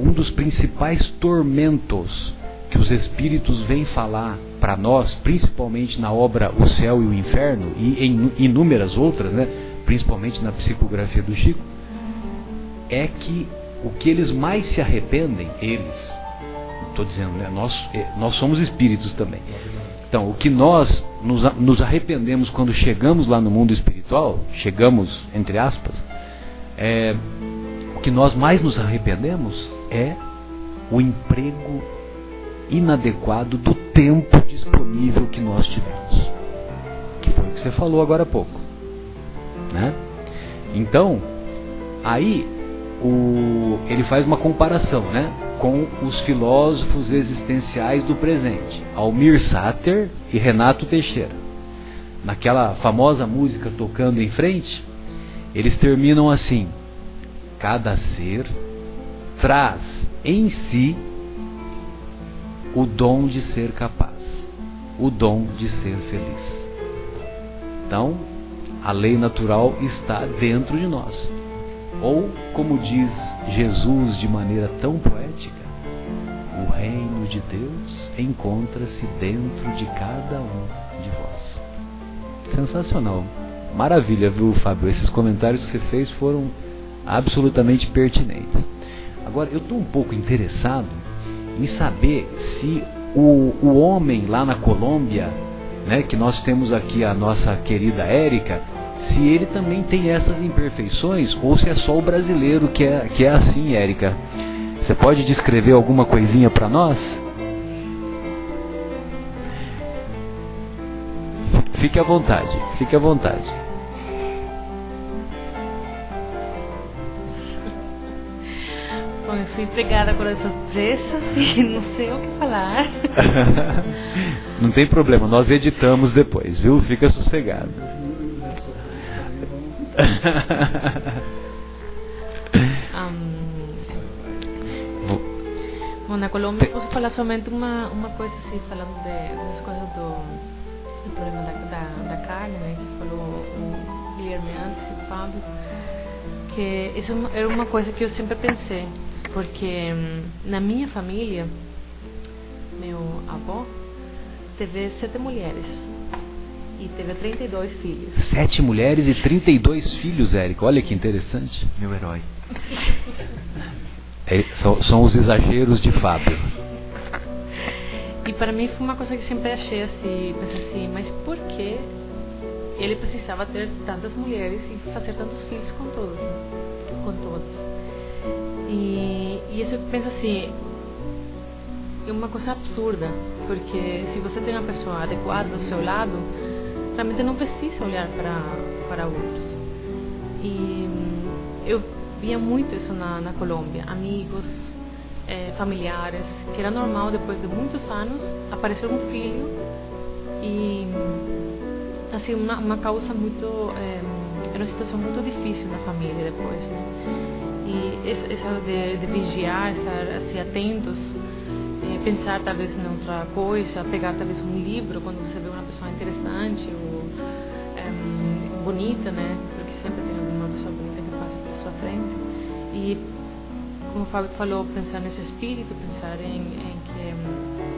um dos principais tormentos que os espíritos vêm falar para nós, principalmente na obra O Céu e o Inferno e em inúmeras outras, né, principalmente na psicografia do Chico, é que o que eles mais se arrependem, estou dizendo, né, nós somos espíritos também. Então, o que nós nos arrependemos quando chegamos lá no mundo espiritual, chegamos, entre aspas, o que nós mais nos arrependemos é o emprego inadequado do tempo disponível que nós tivemos, que foi o que você falou agora há pouco, né? Então, aí ele faz uma comparação, né, com os filósofos existenciais do presente, Almir Sater e Renato Teixeira. Naquela famosa música Tocando em Frente, eles terminam assim: cada ser traz em si o dom de ser capaz, o dom de ser feliz. Então, a lei natural está dentro de nós. Ou, como diz Jesus de maneira tão poética, o reino de Deus encontra-se dentro de cada um de vós. Sensacional. Maravilha, viu, Fábio? Esses comentários que você fez foram absolutamente pertinentes. Agora, eu estou um pouco interessado em saber se o homem lá na Colômbia, né, que nós temos aqui a nossa querida Érica, se ele também tem essas imperfeições ou se é só o brasileiro que é assim, Érica. Você pode descrever alguma coisinha para nós? Fique à vontade, fique à vontade. Bom, eu fui pegada agora de surpresa e não sei o que falar. Não tem problema, nós editamos depois, viu? Fica sossegado. Bom, na Colômbia posso falar somente uma coisa assim, falando das coisas do problema da carne, né, que falou o Guilherme antes, o Fábio, que isso era uma coisa que eu sempre pensei, porque na minha família, meu avô teve 7 mulheres e teve 32 filhos. 7 mulheres e 32 filhos, Érica, olha que interessante. Meu herói. São os exageros de Fábio. E para mim foi uma coisa que sempre achei assim, pensei assim, mas por que ele precisava ter tantas mulheres e fazer tantos filhos com todos, né? Com todas? E isso eu penso assim, é uma coisa absurda, porque se você tem uma pessoa adequada ao seu lado, realmente não precisa olhar para outros. E eu via muito isso na Colômbia, amigos, familiares, que era normal depois de muitos anos aparecer um filho e assim uma causa muito era uma situação muito difícil na família depois, né? E essa de vigiar, estar assim atentos, pensar talvez em outra coisa, pegar talvez um livro quando você vê uma pessoa interessante ou bonita, né? Porque sempre tem uma pessoa bonita que passa pela sua frente. E como o Fábio falou, pensar nesse espírito, pensar em que é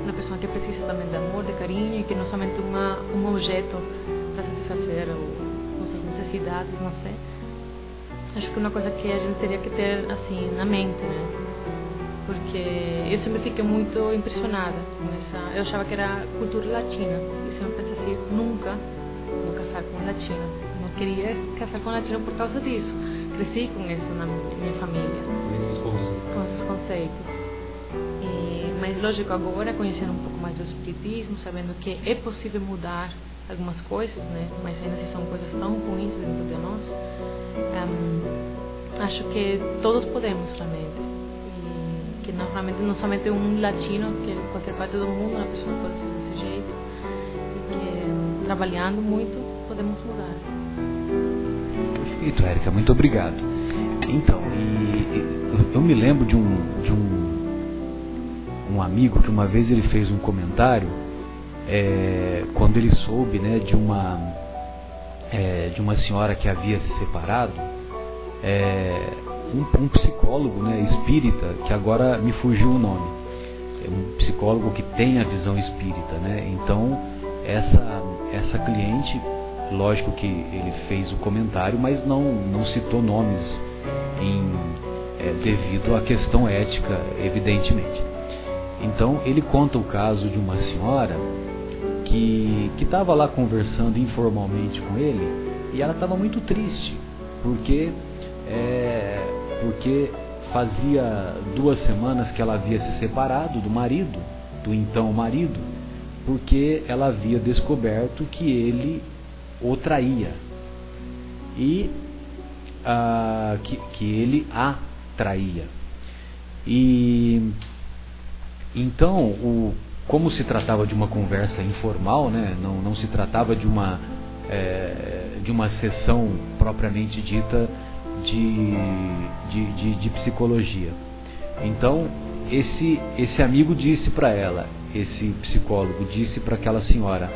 uma pessoa que precisa também de amor, de carinho, e que não somente um objeto para satisfazer nossas necessidades, não sei. Acho que é uma coisa que a gente teria que ter assim na mente, né? Porque eu sempre fiquei muito impressionada com essa. Eu achava que era cultura latina, e sempre pensei assim, nunca vou casar com um latino. Não queria casar com um latino por causa disso. Cresci com isso na minha família, com esses conceitos. Mas lógico, agora conhecendo um pouco mais do espiritismo, sabendo que é possível mudar algumas coisas, né? Mas ainda se são coisas tão ruins dentro de nós, acho que todos podemos realmente, e que realmente não somente um latino, que em qualquer parte do mundo uma pessoa pode ser desse jeito, e que trabalhando muito podemos mudar. Perfeito, Érica, muito obrigado. Então, eu me lembro de um amigo que uma vez ele fez um comentário quando ele soube, né, de uma senhora que havia se separado, um psicólogo, né, espírita, que agora me fugiu o nome, é um psicólogo que tem a visão espírita, né? Então essa cliente, lógico que ele fez o comentário, mas não citou nomes devido à questão ética, evidentemente. Então ele conta o caso de uma senhora que estava lá conversando informalmente com ele, e ela estava muito triste porque fazia 2 semanas que ela havia se separado do marido, do então marido, porque ela havia descoberto que ele o traía e que ele a traía. E então, como se tratava de uma conversa informal, né, não se tratava de uma sessão propriamente dita de psicologia. Então esse amigo disse para ela, esse psicólogo disse para aquela senhora: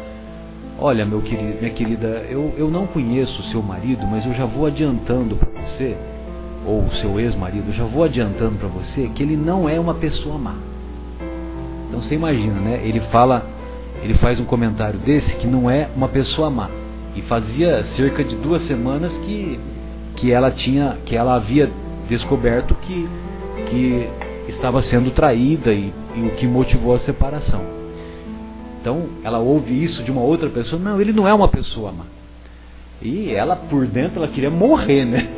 olha, minha querida, eu não conheço o seu marido, mas eu já vou adiantando para você ou o seu ex-marido, eu já vou adiantando para você que ele não é uma pessoa má. Então você imagina, né? Ele faz um comentário desse que não é uma pessoa má. E fazia cerca de 2 semanas que ela havia descoberto que estava sendo traída e o que motivou a separação. Então ela ouve isso de uma outra pessoa, não, ele não é uma pessoa má. E ela por dentro ela queria morrer, né?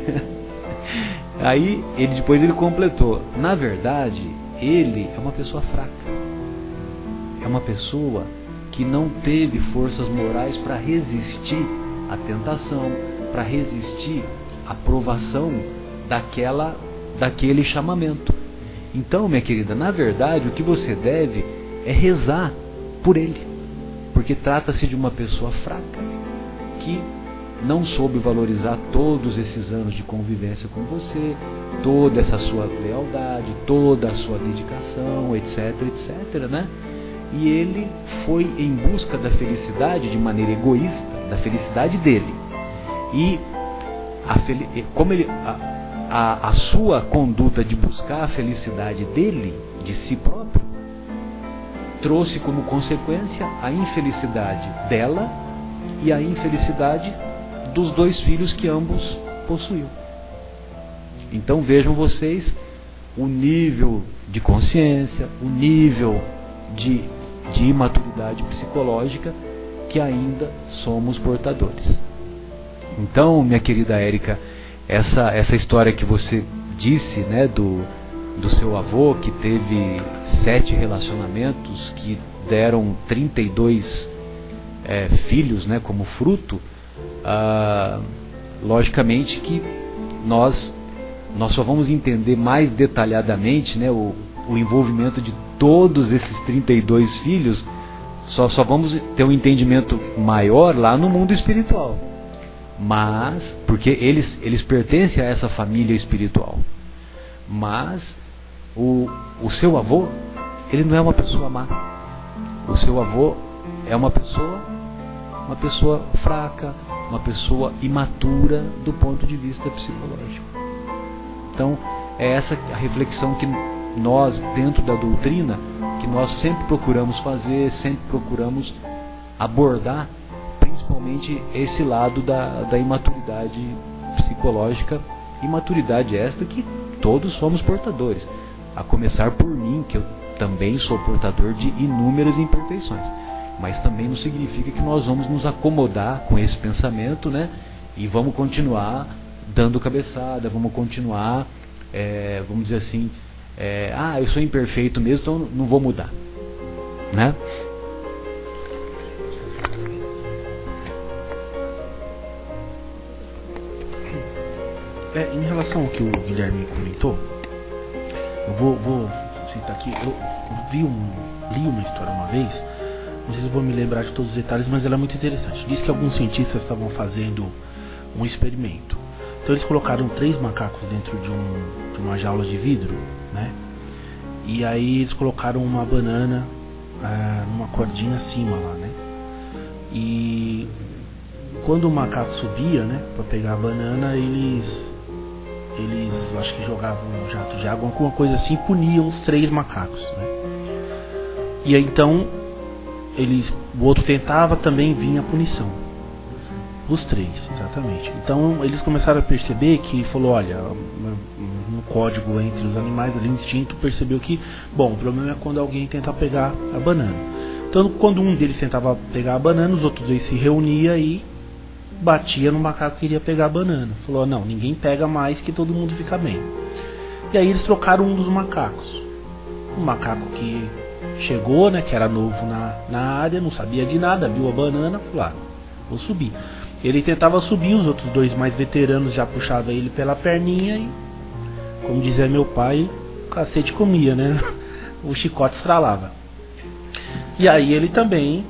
Aí depois ele completou, na verdade ele é uma pessoa fraca, é uma pessoa que não teve forças morais para resistir à tentação, para resistir à provação daquele chamamento. Então, minha querida, na verdade o que você deve é rezar por ele, porque trata-se de uma pessoa fraca que não soube valorizar todos esses anos de convivência com você, toda essa sua lealdade, toda a sua dedicação, etc, etc, né? E ele foi em busca da felicidade de maneira egoísta, da felicidade dele. E a sua conduta de buscar a felicidade dele, de si próprio, trouxe como consequência a infelicidade dela e a infelicidade dos 2 filhos que ambos possuíam. Então vejam vocês o nível de consciência, o nível de imaturidade psicológica que ainda somos portadores. Então, minha querida Érica, essa história que você disse, né, do seu avô que teve 7 relacionamentos que deram 32 filhos, né, como fruto, logicamente que nós só vamos entender mais detalhadamente, né, o envolvimento de todos esses 32 filhos, só vamos ter um entendimento maior lá no mundo espiritual. Mas, porque eles pertencem a essa família espiritual. Mas o seu avô, ele não é uma pessoa má. O seu avô é uma pessoa fraca, uma pessoa imatura do ponto de vista psicológico. Então, é essa a reflexão que nós, dentro da doutrina, que nós sempre procuramos fazer, sempre procuramos abordar, principalmente esse lado da imaturidade psicológica, imaturidade esta que todos somos portadores, a começar por mim, que eu também sou portador de inúmeras imperfeições, mas também não significa que nós vamos nos acomodar com esse pensamento, né? E vamos continuar dando cabeçada, vamos continuar, vamos dizer assim, eu sou imperfeito mesmo, então não vou mudar, né? Em relação ao que o Guilherme comentou, eu vou citar aqui. Eu li uma história uma vez, não sei se eu vou me lembrar de todos os detalhes, mas ela é muito interessante. Diz que alguns cientistas estavam fazendo um experimento. Então eles colocaram 3 macacos dentro de uma jaula de vidro, né? E aí eles colocaram uma banana numa cordinha acima lá, né? E quando o macaco subia, né, para pegar a banana, eles acho que jogavam um jato de água, alguma coisa assim, puniam os 3 macacos, né? E aí então o outro tentava, também vinha a punição. Os 3, exatamente. Então eles começaram a perceber que, olha, no código entre os animais, ali, o instinto percebeu que, o problema é quando alguém tenta pegar a banana. Então quando um deles tentava pegar a banana, os outros 2 se reuniam e batia no macaco que iria pegar a banana. Falou, não, ninguém pega mais, que todo mundo fica bem. E aí eles trocaram um dos macacos. O macaco que chegou, né, que era novo na área, não sabia de nada, viu a banana, falou, vou subir. Ele tentava subir, os outros 2 mais veteranos já puxavam ele pela perninha e, como dizia meu pai, o cacete comia, né? O chicote estralava. E aí ele também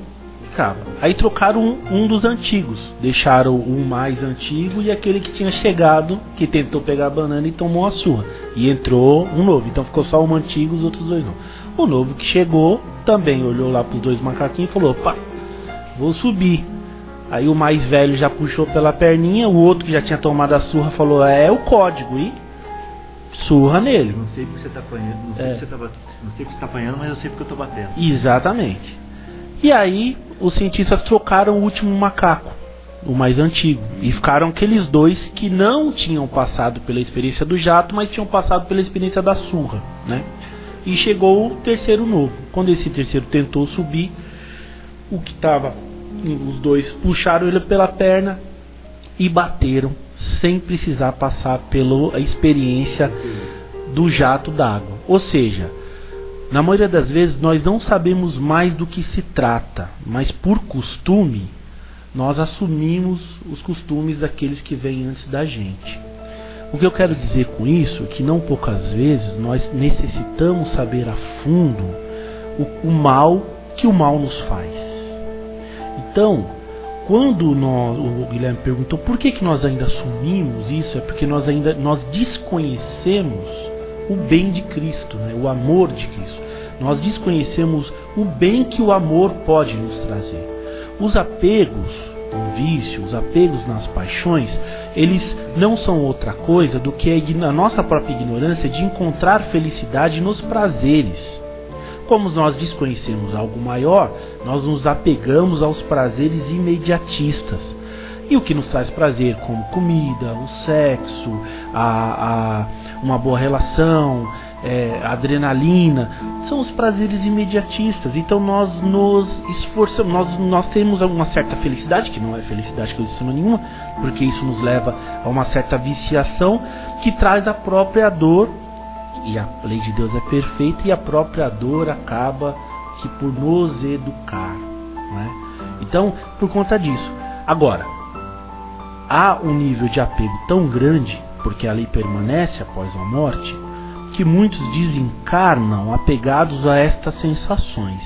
ficava. Aí trocaram um dos antigos, deixaram o mais antigo e aquele que tinha chegado, que tentou pegar a banana e tomou a surra. E entrou um novo, então ficou só um antigo, os outros 2 não. O novo que chegou também olhou lá para os 2 macaquinhos e falou, opa, vou subir. Aí o mais velho já puxou pela perninha, o outro que já tinha tomado a surra falou, é o código, e surra nele. Não sei porque você está apanhando, não sei porque você está apanhando, mas eu sei porque eu estou batendo. Exatamente. E aí os cientistas trocaram o último macaco, o mais antigo, e ficaram aqueles dois que não tinham passado pela experiência do jato, mas tinham passado pela experiência da surra, né? E chegou o terceiro novo. Quando esse terceiro tentou subir, o que estava, os dois puxaram ele pela perna e bateram, sem precisar passar pela experiência do jato d'água. Ou seja, na maioria das vezes nós não sabemos mais do que se trata, mas por costume nós assumimos os costumes daqueles que vêm antes da gente. O que eu quero dizer com isso é que não poucas vezes nós necessitamos saber a fundo o mal que o mal nos faz. Então, quando o Guilherme perguntou por que nós ainda assumimos isso, é porque nós desconhecemos o bem de Cristo, né? O amor de Cristo. Nós desconhecemos o bem que o amor pode nos trazer. Os apegos no vício, os apegos nas paixões, eles não são outra coisa do que a nossa própria ignorância de encontrar felicidade nos prazeres. Como nós desconhecemos algo maior, nós nos apegamos aos prazeres imediatistas. E o que nos traz prazer, como comida, o sexo, uma boa relação, adrenalina, são os prazeres imediatistas. Então nós nos esforçamos, nós temos uma certa felicidade, que não é felicidade coisa nenhuma, porque isso nos leva a uma certa viciação que traz a própria dor. E a lei de Deus é perfeita, e a própria dor acaba que por nos educar, né? Então, por conta disso. Agora, há um nível de apego tão grande, porque a lei permanece após a morte, que muitos desencarnam apegados a estas sensações,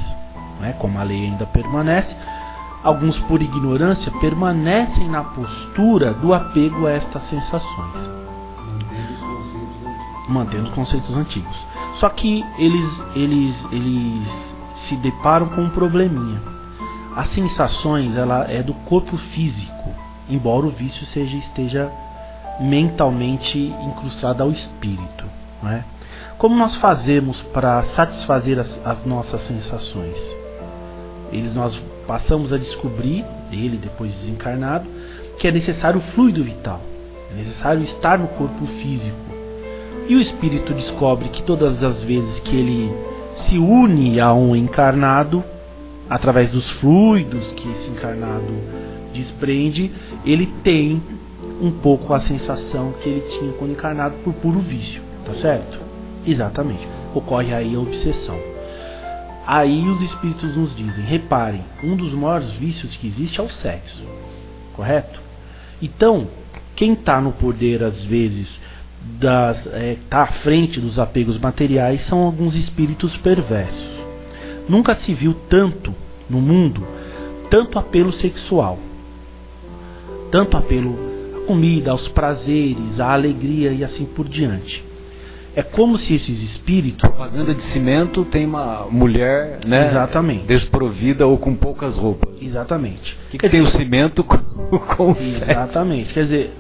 né? Como a lei ainda permanece, alguns por ignorância permanecem na postura do apego a estas sensações, mantendo os conceitos antigos. Só que eles se deparam com um probleminha. As sensações, ela é do corpo físico, embora o vício esteja mentalmente incrustado ao espírito, né? Como nós fazemos para satisfazer as nossas sensações? Nós passamos a descobrir, ele depois desencarnado, que é necessário o fluido vital, é necessário estar no corpo físico. E o espírito descobre que todas as vezes que ele se une a um encarnado, através dos fluidos que esse encarnado desprende, ele tem um pouco a sensação que ele tinha quando encarnado por puro vício, tá certo? Exatamente. Ocorre aí a obsessão. Aí os espíritos nos dizem, reparem, um dos maiores vícios que existe é o sexo, correto? Então, quem está no poder às vezes tá à frente dos apegos materiais são alguns espíritos perversos. Nunca se viu tanto no mundo, tanto apelo sexual, tanto apelo à comida, aos prazeres, à alegria e assim por diante. É como se esses espíritos... Propaganda de cimento tem uma mulher, né? Exatamente. Desprovida ou com poucas roupas. Exatamente. Que tem o cimento com exatamente. Quer dizer,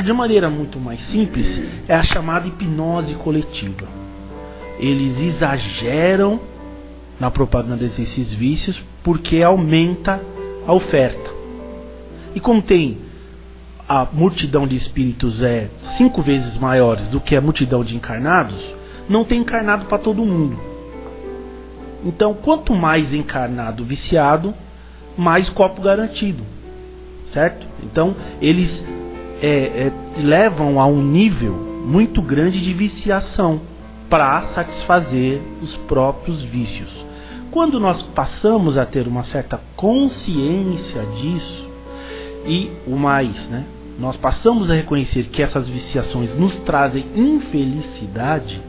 de maneira muito mais simples, é a chamada hipnose coletiva. Eles exageram na propaganda desses vícios porque aumenta a oferta. E como tem a multidão de espíritos 5 vezes maiores do que a multidão de encarnados, não tem encarnado para todo mundo. Então, quanto mais encarnado viciado, mais copo garantido, certo? Então, eles levam a um nível muito grande de viciação para satisfazer os próprios vícios. Quando nós passamos a ter uma certa consciência disso, e o mais, né? Nós passamos a reconhecer que essas viciações nos trazem infelicidade,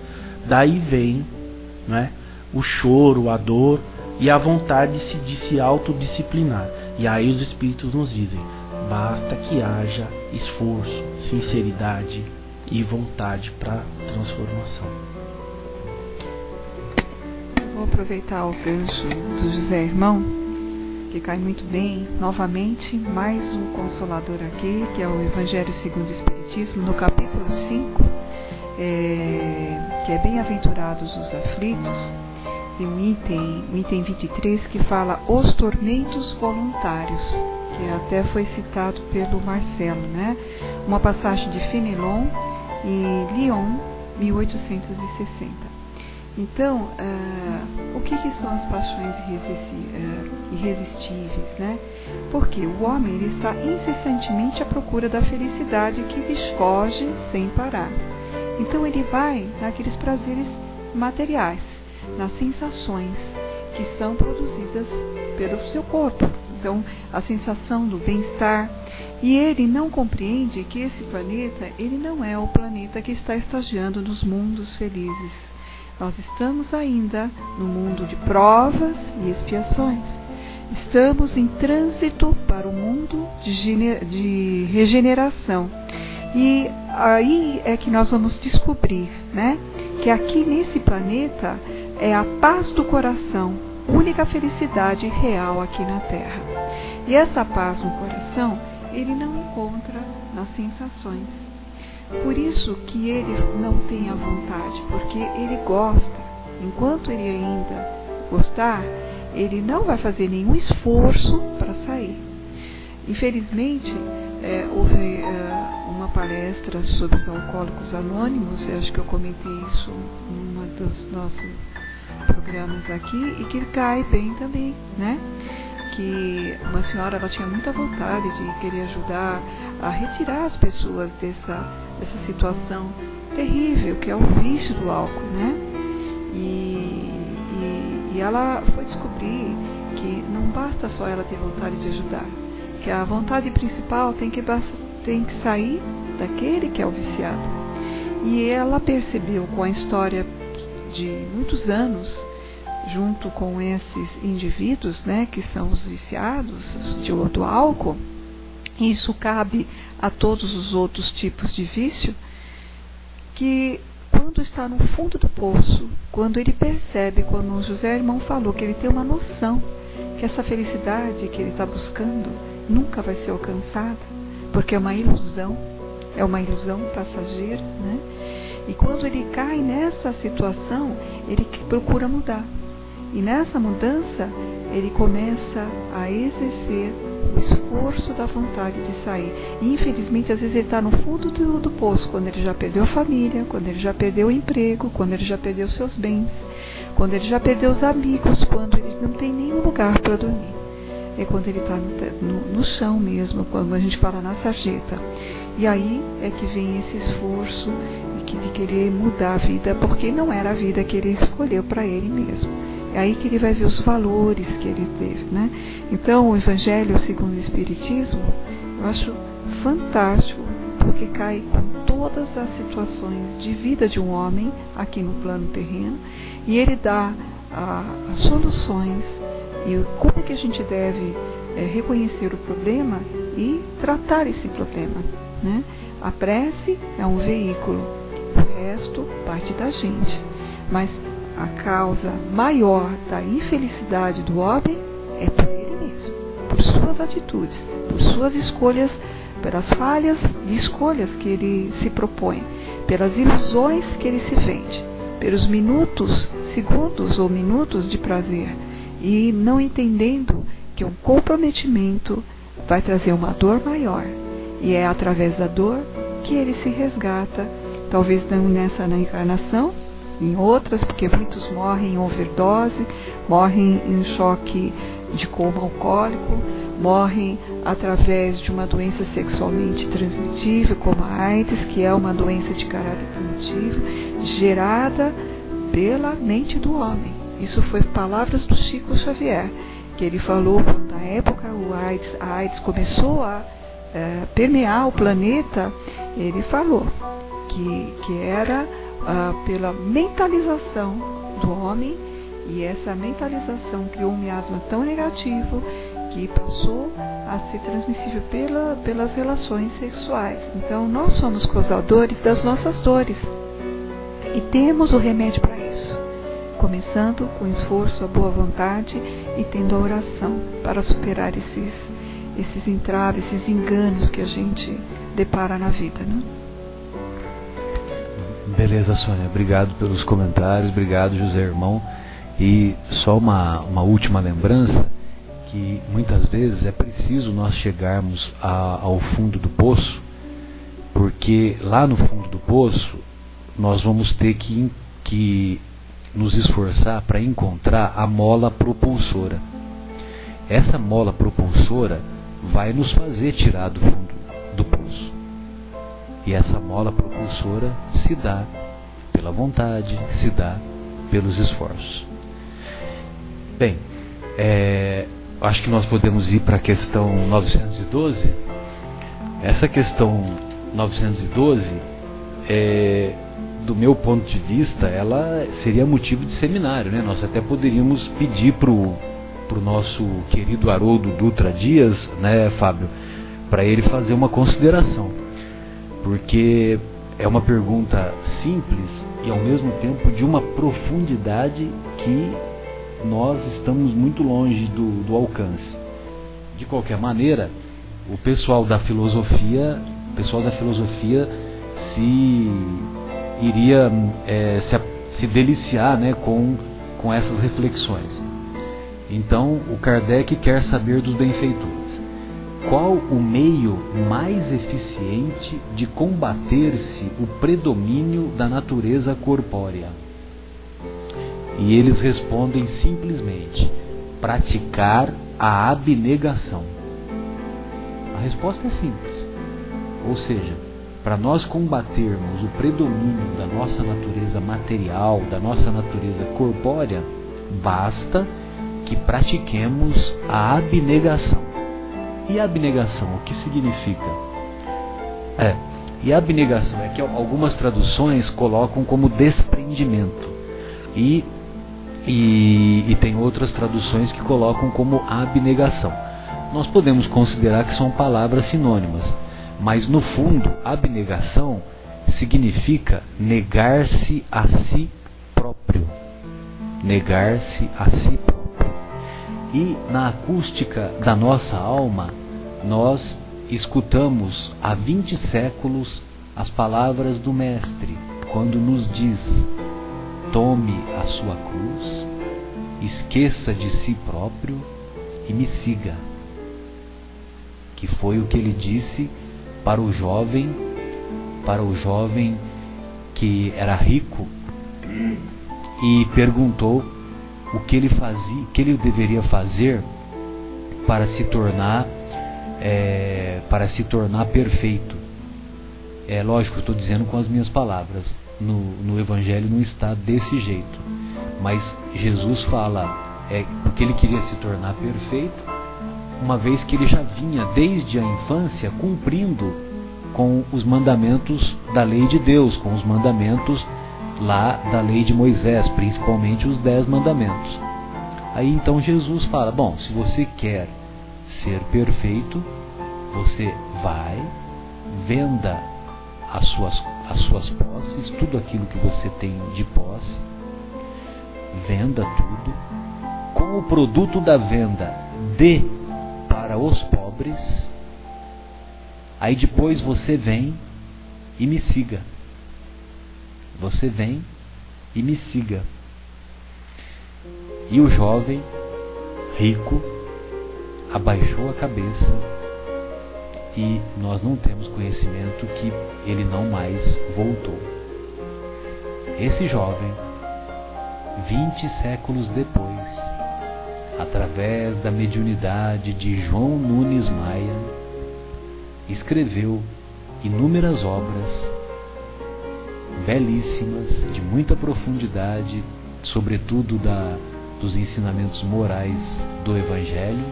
daí vem, né, o choro, a dor e a vontade de se autodisciplinar. E aí os espíritos nos dizem, basta que haja esforço, sinceridade e vontade para transformação. Vou aproveitar o gancho do José Irmão, que cai muito bem, novamente, mais um consolador aqui, que é o Evangelho segundo o Espiritismo, no capítulo 5, que é bem-aventurados os aflitos, tem um item 23 que fala os tormentos voluntários, que até foi citado pelo Marcelo, né? Uma passagem de Fenelon e Lyon, 1860. Então, o que são as paixões irresistíveis, né? Porque o homem ele está incessantemente à procura da felicidade que lhe foge sem parar. Então ele vai naqueles prazeres materiais, nas sensações que são produzidas pelo seu corpo. Então, a sensação do bem-estar. E ele não compreende que esse planeta, ele não é o planeta que está estagiando nos mundos felizes. Nós estamos ainda no mundo de provas e expiações. Estamos em trânsito para o mundo de regeneração. E aí é que nós vamos descobrir, né, que aqui nesse planeta é a paz do coração, única felicidade real aqui na Terra. E essa paz no coração, ele não encontra nas sensações. Por isso que ele não tem a vontade, porque ele gosta. Enquanto ele ainda gostar, ele não vai fazer nenhum esforço para sair. Infelizmente, houve uma palestra sobre os alcoólicos anônimos, eu acho que eu comentei isso em um dos nossos programas aqui, e que cai bem também, né? Que uma senhora, ela tinha muita vontade de querer ajudar a retirar as pessoas dessa situação terrível que é o vício do álcool, né? E ela foi descobrir que não basta só ela ter vontade de ajudar, que a vontade principal tem que sair daquele que é o viciado. E ela percebeu com a história de muitos anos, junto com esses indivíduos, né, que são os viciados do álcool, e isso cabe a todos os outros tipos de vício, que quando está no fundo do poço, quando ele percebe, como o José Irmão falou, que ele tem uma noção que essa felicidade que ele está buscando nunca vai ser alcançada, porque é uma ilusão passageira, né? E quando ele cai nessa situação, ele procura mudar. E nessa mudança, ele começa a exercer o esforço da vontade de sair. E infelizmente, às vezes ele está no fundo do poço, quando ele já perdeu a família, quando ele já perdeu o emprego, quando ele já perdeu seus bens, quando ele já perdeu os amigos, quando ele não tem nenhum lugar para dormir. É quando ele está no chão mesmo, quando a gente fala na sarjeta. E aí é que vem esse esforço de querer mudar a vida, porque não era a vida que ele escolheu para ele mesmo. É aí que ele vai ver os valores que ele teve, né? Então, o Evangelho segundo o Espiritismo, eu acho fantástico, porque cai com todas as situações de vida de um homem aqui no plano terreno, e ele dá as soluções e como é que a gente deve reconhecer o problema e tratar esse problema, né? A prece é um veículo, o resto parte da gente, mas a causa maior da infelicidade do homem é por ele mesmo, por suas atitudes, por suas escolhas, pelas falhas de escolhas que ele se propõe, pelas ilusões que ele se vende, pelos segundos ou minutos de prazer, e não entendendo que um comprometimento vai trazer uma dor maior, e é através da dor que ele se resgata, talvez não na encarnação, em outras, porque muitos morrem em overdose, morrem em choque de coma alcoólico, morrem através de uma doença sexualmente transmitível, como a AIDS, que é uma doença de caráter primitivo, gerada pela mente do homem. Isso foi palavras do Chico Xavier, que ele falou quando na época a AIDS começou a permear o planeta. Ele falou que era pela mentalização do homem, e essa mentalização criou um miasma tão negativo que passou a ser transmissível pelas relações sexuais. Então nós somos causadores das nossas dores e temos o remédio para isso, começando com o esforço, a boa vontade e tendo a oração para superar esses entraves, esses enganos que a gente depara na vida, né? Beleza, Sônia. Obrigado pelos comentários. Obrigado, José Irmão. E só uma última lembrança, que muitas vezes é preciso nós chegarmos ao fundo do poço, porque lá no fundo do poço nós vamos ter que nos esforçar para encontrar a mola propulsora. Essa mola propulsora vai nos fazer tirar do fundo do poço. E essa mola propulsora se dá pela vontade, se dá pelos esforços. Bem, acho que nós podemos ir para a questão 912. Essa questão 912, do meu ponto de vista, ela seria motivo de seminário, né? Nós até poderíamos pedir para o nosso querido Haroldo Dutra Dias, né, Fábio, para ele fazer uma consideração, porque é uma pergunta simples e ao mesmo tempo de uma profundidade que nós estamos muito longe do alcance. De qualquer maneira, o pessoal da filosofia iria se deliciar, né, com essas reflexões. Então, o Kardec quer saber dos benfeitores: qual o meio mais eficiente de combater-se o predomínio da natureza corpórea? E eles respondem simplesmente: praticar a abnegação. A resposta é simples. Ou seja, para nós combatermos o predomínio da nossa natureza material, da nossa natureza corpórea, basta que pratiquemos a abnegação. E a abnegação, o que significa? E a abnegação é que algumas traduções colocam como desprendimento. E tem outras traduções que colocam como abnegação. Nós podemos considerar que são palavras sinônimas, mas no fundo, abnegação significa negar-se a si próprio. Negar-se a si próprio. E na acústica da nossa alma, nós escutamos há 20 séculos as palavras do Mestre, quando nos diz: tome a sua cruz, esqueça de si próprio e me siga. Que foi o que ele disse para o jovem que era rico e perguntou o que ele fazia, o que ele deveria fazer para se tornar perfeito. É lógico, eu estou dizendo com as minhas palavras. No Evangelho não está desse jeito, mas Jesus fala porque ele queria se tornar perfeito, uma vez que ele já vinha desde a infância cumprindo com os mandamentos da lei de Deus, com os mandamentos lá da lei de Moisés, principalmente os 10 mandamentos. Aí então Jesus fala: bom, se você quer ser perfeito, você vai, venda as suas posses, tudo aquilo que você tem de posse, venda tudo, com o produto da venda dê para os pobres, aí depois você vem e me siga. Você vem e me siga. E o jovem rico abaixou a cabeça, e nós não temos conhecimento que ele não mais voltou. Esse jovem, 20 séculos depois, através da mediunidade de João Nunes Maia, escreveu inúmeras obras belíssimas, de muita profundidade, sobretudo dos ensinamentos morais do Evangelho,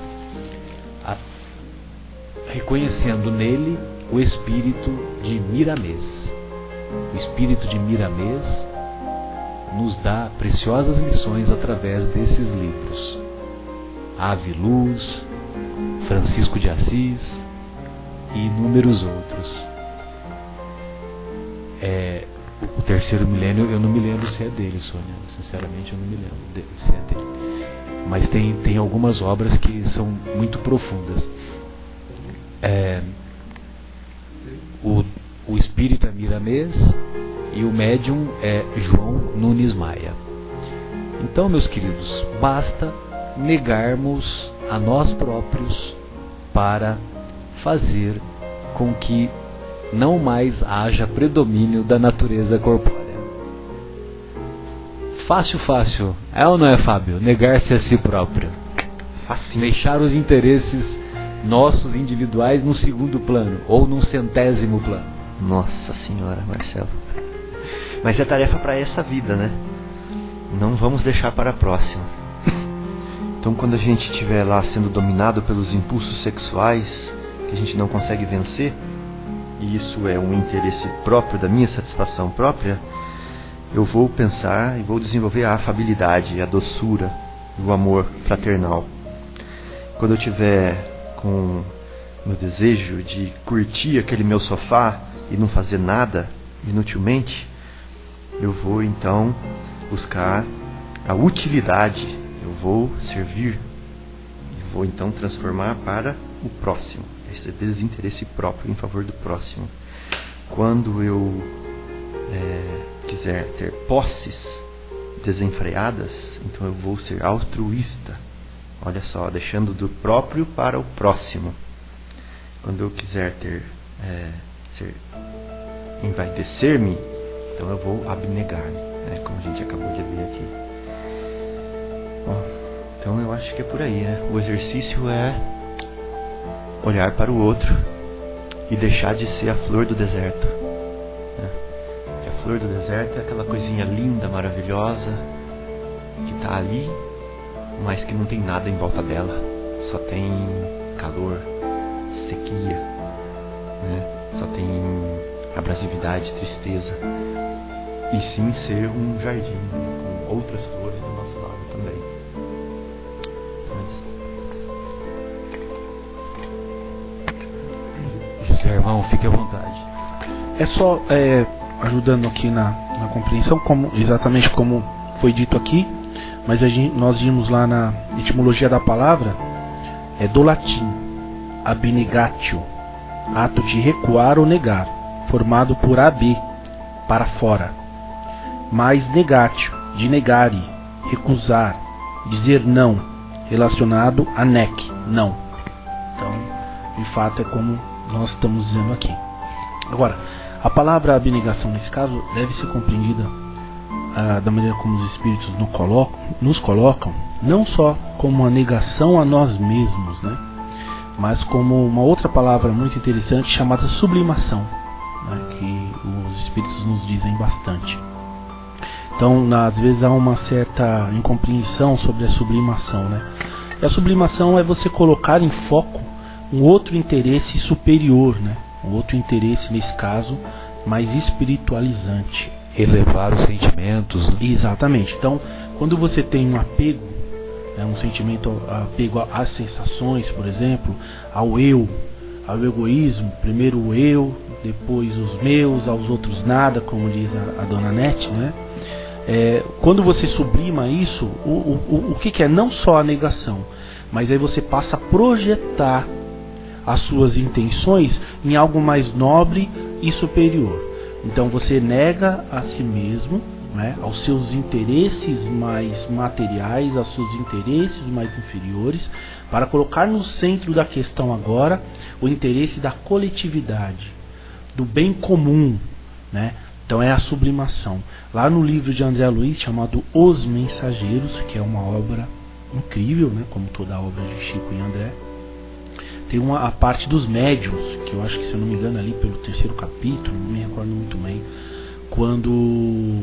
reconhecendo nele o espírito de Miramês. O espírito de Miramês nos dá preciosas lições através desses livros: Ave Luz, Francisco de Assis e inúmeros outros. O terceiro milênio eu não me lembro se é dele, Sônia. Sinceramente eu não me lembro se é dele. Mas tem algumas obras que são muito profundas. O espírito é Miramês, e o médium é João Nunes Maia. Então, meus queridos, basta negarmos a nós próprios para fazer com que não mais haja predomínio da natureza corpórea. Fácil, fácil. É ou não é, Fábio? Negar-se a si próprio. Facinho. Deixar os interesses nossos individuais no segundo plano, ou num 100º plano. Nossa Senhora, Marcelo. Mas é tarefa para essa vida, né? Não vamos deixar para a próxima. Então, quando a gente estiver lá sendo dominado pelos impulsos sexuais que a gente não consegue vencer, e isso é um interesse próprio da minha satisfação própria, eu vou pensar e vou desenvolver a afabilidade, a doçura, o amor fraternal. Quando eu tiver com o desejo de curtir aquele meu sofá e não fazer nada inutilmente, eu vou então buscar a utilidade, eu vou servir, eu vou então transformar para o próximo, esse desinteresse próprio em favor do próximo. Quando eu quiser ter posses desenfreadas, então eu vou ser altruísta, olha só, deixando do próprio para o próximo. Quando eu quiser envaidecer-me, então eu vou abnegar-me, como a gente acabou de ver aqui. Bom, então eu acho que é por aí, né? O exercício é olhar para o outro e deixar de ser a flor do deserto, né? Porque a flor do deserto é aquela coisinha linda, maravilhosa, que está ali, mas que não tem nada em volta dela, só tem calor, sequia, né? Só tem abrasividade, tristeza. E sim ser um jardim, né? Com outras flores do nosso lado também. José Irmão, fique à vontade. É só ajudando aqui na compreensão, exatamente como foi dito aqui, mas nós vimos lá na etimologia da palavra, do latim, abnegatio, ato de recuar ou negar, formado por ab, para fora, mais negatio, de negare, recusar, dizer não, relacionado a nec, não. Então, de fato, é como nós estamos dizendo aqui. Agora, a palavra abnegação nesse caso deve ser compreendida da maneira como os espíritos nos colocam, não só como uma negação a nós mesmos, né? Mas como uma outra palavra muito interessante chamada sublimação, né? Que os espíritos nos dizem bastante. Então, às vezes há uma certa incompreensão sobre a sublimação, né? E a sublimação é você colocar em foco um outro interesse superior, né? Um outro interesse, nesse caso, mais espiritualizante. Elevar os sentimentos, né? Exatamente. Então, quando você tem um apego, um sentimento apego às sensações, por exemplo, ao eu, ao egoísmo, primeiro o eu, depois os meus, aos outros nada, como diz a dona Nete, né? Quando você sublima isso, o que é? Não só a negação, mas aí você passa a projetar as suas intenções em algo mais nobre e superior. Então você nega a si mesmo, né, aos seus interesses mais materiais, aos seus interesses mais inferiores, para colocar no centro da questão agora o interesse da coletividade, do bem comum, né? Então é a sublimação. Lá no livro de André Luiz, chamado Os Mensageiros, que é uma obra incrível, né, como toda a obra de Chico e André, tem a parte dos médiuns, que eu acho que, se eu não me engano, ali pelo 3º capítulo, não me recordo muito bem, quando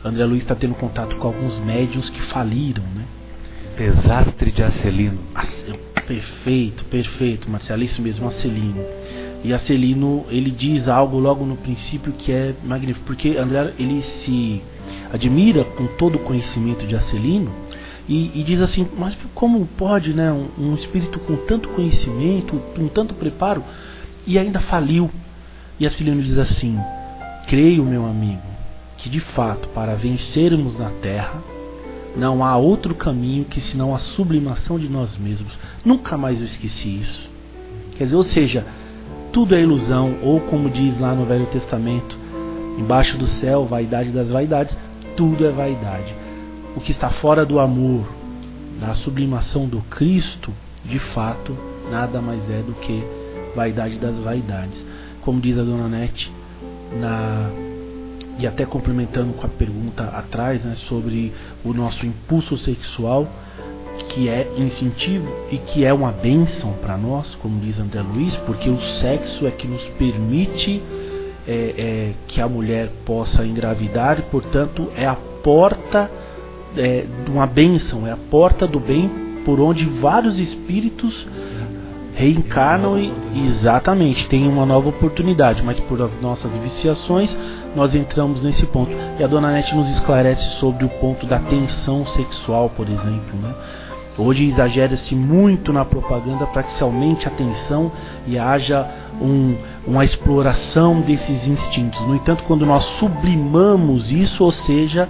André Luiz está tendo contato com alguns médiuns que faliram, né? Desastre de Acelino. Perfeito, Marcelo, isso mesmo, Acelino. E Acelino, ele diz algo logo no princípio que é magnífico, porque André, ele se admira com todo o conhecimento de Acelino e diz assim, mas como pode, né, um espírito com tanto conhecimento, com tanto preparo, e ainda faliu? E Acelino diz assim: creio, meu amigo, que de fato, para vencermos na Terra, não há outro caminho que senão a sublimação de nós mesmos. Nunca mais eu esqueci isso. Quer dizer, ou seja, tudo é ilusão, ou como diz lá no Velho Testamento, Embaixo do céu, vaidade das vaidades, tudo é vaidade. O que está fora do amor, da sublimação do Cristo, de fato, nada mais é do que vaidade das vaidades. Como diz a Dona Nete, e até complementando com a pergunta atrás, né, sobre o nosso impulso sexual, que é instintivo e que é uma bênção para nós, como diz André Luiz, porque o sexo é que nos permite que a mulher possa engravidar e, portanto, é a porta de uma bênção, é a porta do bem por onde vários espíritos reencarnam e exatamente tem uma nova oportunidade, mas por as nossas viciações nós entramos nesse ponto. E a Dona Nete nos esclarece sobre o ponto da tensão sexual, por exemplo, né? Hoje exagera-se muito na propaganda para que se aumente a tensão e haja uma exploração desses instintos. No entanto, quando nós sublimamos isso, ou seja,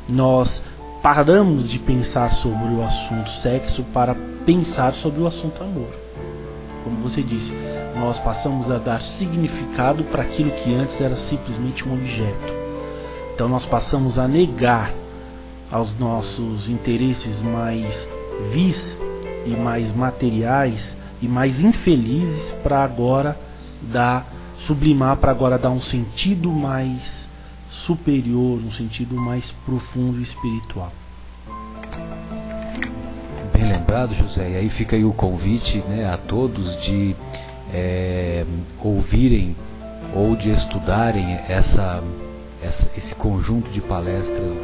nós paramos de pensar sobre o assunto sexo para pensar sobre o assunto amor. Como você disse, nós passamos a dar significado para aquilo que antes era simplesmente um objeto. Então nós passamos a negar aos nossos interesses mais vis e mais materiais e mais infelizes para agora sublimar, para agora dar um sentido mais superior, um sentido mais profundo e espiritual. Bem lembrado, José. E aí fica aí o convite, né, a todos de ouvirem ou de estudarem esse conjunto de palestras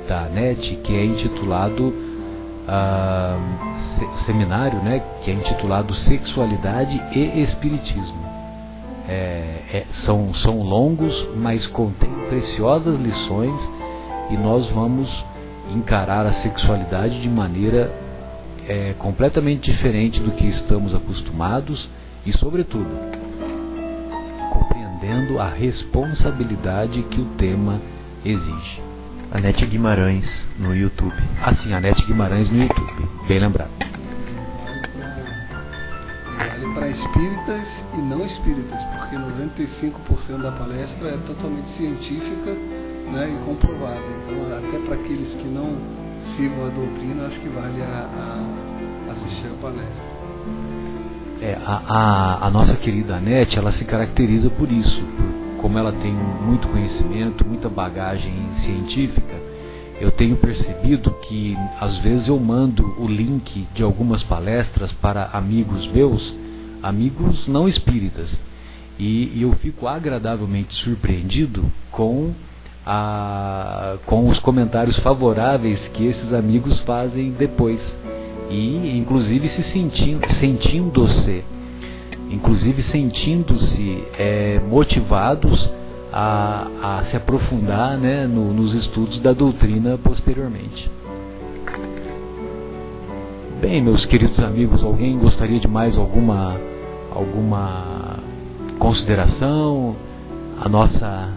da NET, que é intitulado seminário, né, que é intitulado Sexualidade e Espiritismo. São longos, mas contém preciosas lições, e nós vamos encarar a sexualidade de maneira completamente diferente do que estamos acostumados e, sobretudo, compreendendo a responsabilidade que o tema exige. Anete Guimarães no YouTube. Assim, Anete Guimarães no YouTube. Bem lembrado. Vale para espíritas e não espíritas, porque 95% da palestra é totalmente científica, né, e comprovada. Então, até para aqueles que não sigam a doutrina, acho que vale a assistir a palestra. A nossa querida Anete, ela se caracteriza por isso, como ela tem muito conhecimento, muita bagagem científica. Eu tenho percebido que às vezes eu mando o link de algumas palestras para amigos meus, amigos não espíritas, e eu fico agradavelmente surpreendido com os comentários favoráveis que esses amigos fazem depois, e inclusive sentindo-se motivados a se aprofundar, né, nos estudos da doutrina posteriormente. Bem, meus queridos amigos, alguém gostaria de mais alguma consideração? A nossa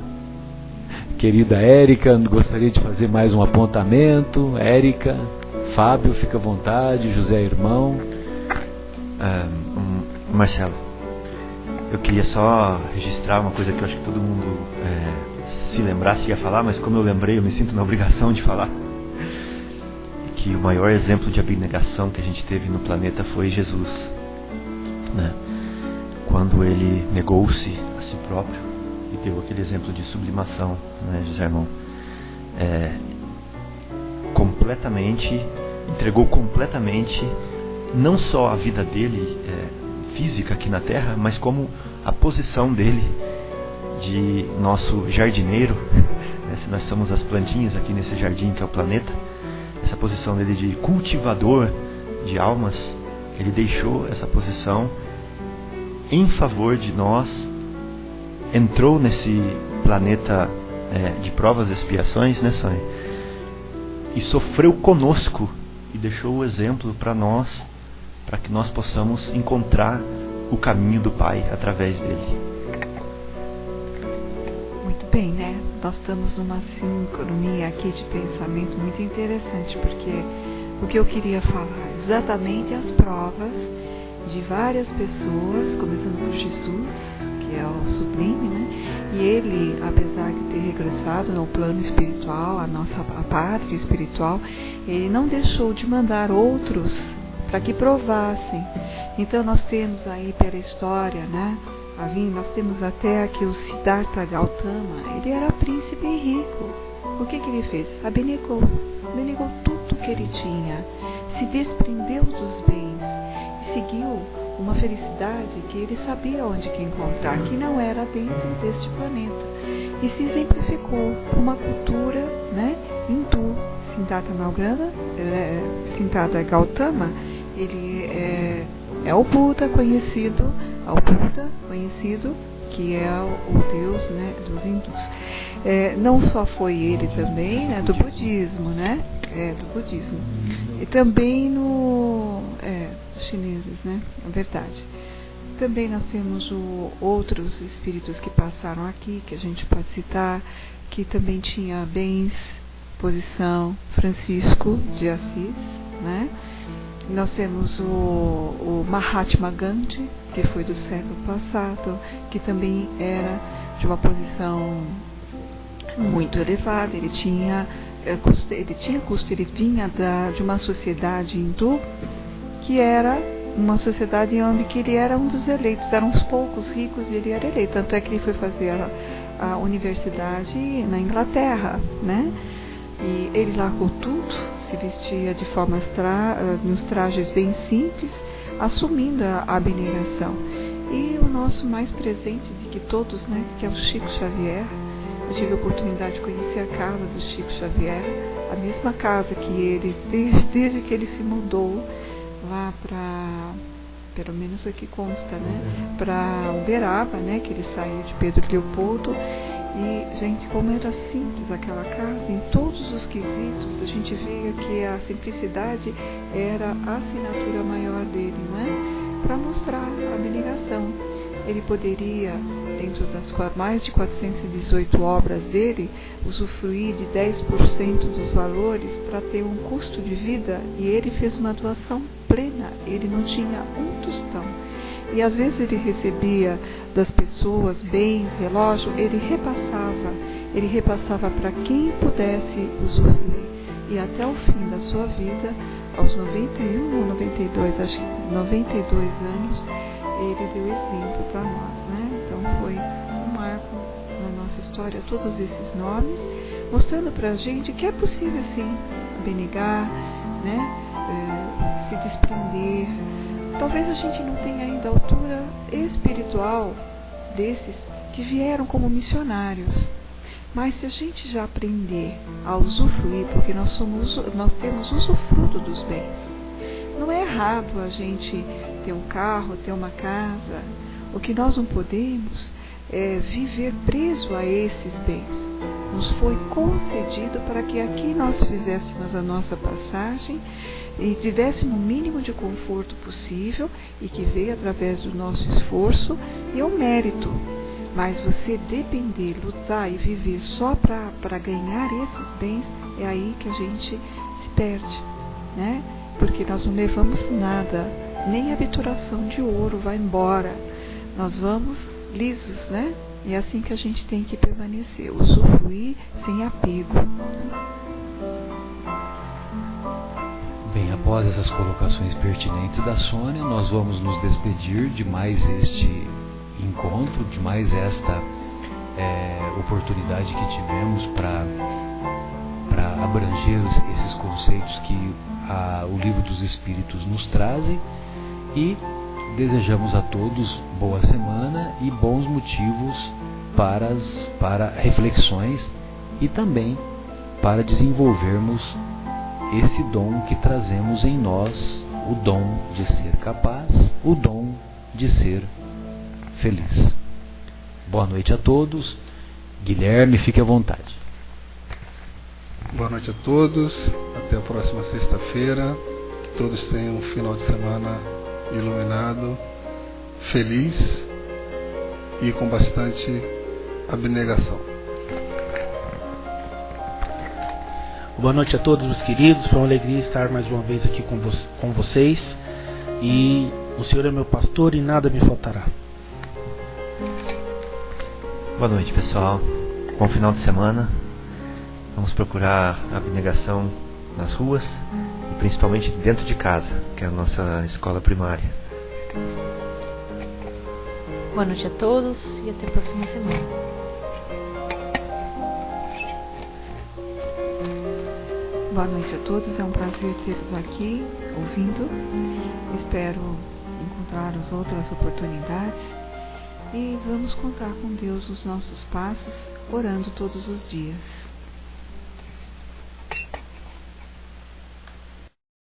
querida Érica gostaria de fazer mais um apontamento. Érica, Fábio, fica à vontade. José, irmão. Marcelo, eu queria só registrar uma coisa que eu acho que todo mundo se lembrasse ia falar, mas como eu lembrei, eu me sinto na obrigação de falar. Que o maior exemplo de abnegação que a gente teve no planeta foi Jesus, né? Quando ele negou-se a si próprio e deu aquele exemplo de sublimação, né, José irmão? Entregou completamente não só a vida dele física aqui na Terra, mas como a posição dele de nosso jardineiro, né? Se nós somos as plantinhas aqui nesse jardim que é o planeta, essa posição dele de cultivador de almas, ele deixou essa posição em favor de nós, entrou nesse planeta de provas e expiações, né, Sonho? E sofreu conosco e deixou o exemplo para nós, para que nós possamos encontrar o caminho do Pai através dele. Muito bem, né? Nós estamos numa sincronia aqui de pensamento muito interessante, porque o que eu queria falar exatamente as provas de várias pessoas, começando por Jesus, que é o sublime, né? E ele, apesar de ter regressado no plano espiritual, a pátria espiritual, ele não deixou de mandar outros para que provassem. Então nós temos aí pela história, né? Nós temos até que o Siddhartha Gautama, ele era príncipe e rico. O que ele fez? Abnegou tudo que ele tinha, se desprendeu dos bens e seguiu uma felicidade que ele sabia onde que encontrar, que não era dentro deste planeta, e se exemplificou uma cultura, né, hindu. Siddhartha Gautama, ele é o Buda conhecido, que é o Deus, né, dos hindus. Não só foi ele também, né, do budismo, né, do budismo, e também dos chineses, né, na verdade. Também nós temos outros espíritos que passaram aqui, que a gente pode citar, que também tinha bens, posição, Francisco de Assis, né? Nós temos o Mahatma Gandhi, que foi do século passado, que também era de uma posição muito elevada. Ele vinha de uma sociedade hindu, que era uma sociedade onde que ele era um dos eleitos, eram uns poucos ricos e ele era eleito. Tanto é que ele foi fazer a universidade na Inglaterra, né? E ele largou tudo, se vestia de forma nos trajes bem simples, assumindo a abnegação. E o nosso mais presente de que todos, né, que é o Chico Xavier. Eu tive a oportunidade de conhecer a casa do Chico Xavier, a mesma casa que ele, desde que ele se mudou lá para, pelo menos aqui consta, né, para Uberaba, né, que ele saiu de Pedro Leopoldo. E, gente, como era simples aquela casa, em todos os quesitos, a gente via que a simplicidade era a assinatura maior dele, né? Para mostrar a abnegação. Ele poderia, dentro das mais de 418 obras dele, usufruir de 10% dos valores para ter um custo de vida, e ele fez uma doação plena, ele não tinha um tostão. E às vezes ele recebia das pessoas bens, relógio, ele repassava para quem pudesse usufruir. E até o fim da sua vida, aos 91 ou 92, acho que 92 anos, ele deu exemplo para nós, né? Então foi um marco na nossa história, todos esses nomes, mostrando para a gente que é possível sim abnegar, né? Se desprender. Talvez a gente não tenha ainda a altura espiritual desses que vieram como missionários, mas se a gente já aprender a usufruir, porque nós temos usufruto dos bens. Não é errado a gente ter um carro, ter uma casa. O que nós não podemos é viver preso a esses bens. Nos foi concedido para que aqui nós fizéssemos a nossa passagem e tivéssemos o mínimo de conforto possível, e que veio através do nosso esforço e o mérito. Mas você depender, lutar e viver só para ganhar esses bens, é aí que a gente se perde, né? Porque nós não levamos nada, nem a obturação de ouro vai embora. Nós vamos lisos, né? E é assim que a gente tem que permanecer, usufruir sem apego. Bem, após essas colocações pertinentes da Sônia, nós vamos nos despedir de mais este encontro, de mais esta oportunidade que tivemos para abranger esses conceitos que o Livro dos Espíritos nos trazem, e desejamos a todos boa semana e bons motivos para reflexões e também para desenvolvermos esse dom que trazemos em nós, o dom de ser capaz, o dom de ser feliz. Boa noite a todos. Guilherme, fique à vontade. Boa noite a todos. Até a próxima sexta-feira. Que todos tenham um final de semana iluminado, feliz e com bastante abnegação. Boa noite a todos, meus queridos. Foi uma alegria estar mais uma vez aqui com vocês. E o Senhor é meu pastor e nada me faltará. Boa noite, pessoal. Bom final de semana. Vamos procurar a abnegação nas ruas e principalmente dentro de casa, que é a nossa escola primária. Boa noite a todos e até a próxima semana. Boa noite a todos, é um prazer tê-los aqui ouvindo. Espero encontrar as outras oportunidades e vamos contar com Deus os nossos passos, orando todos os dias.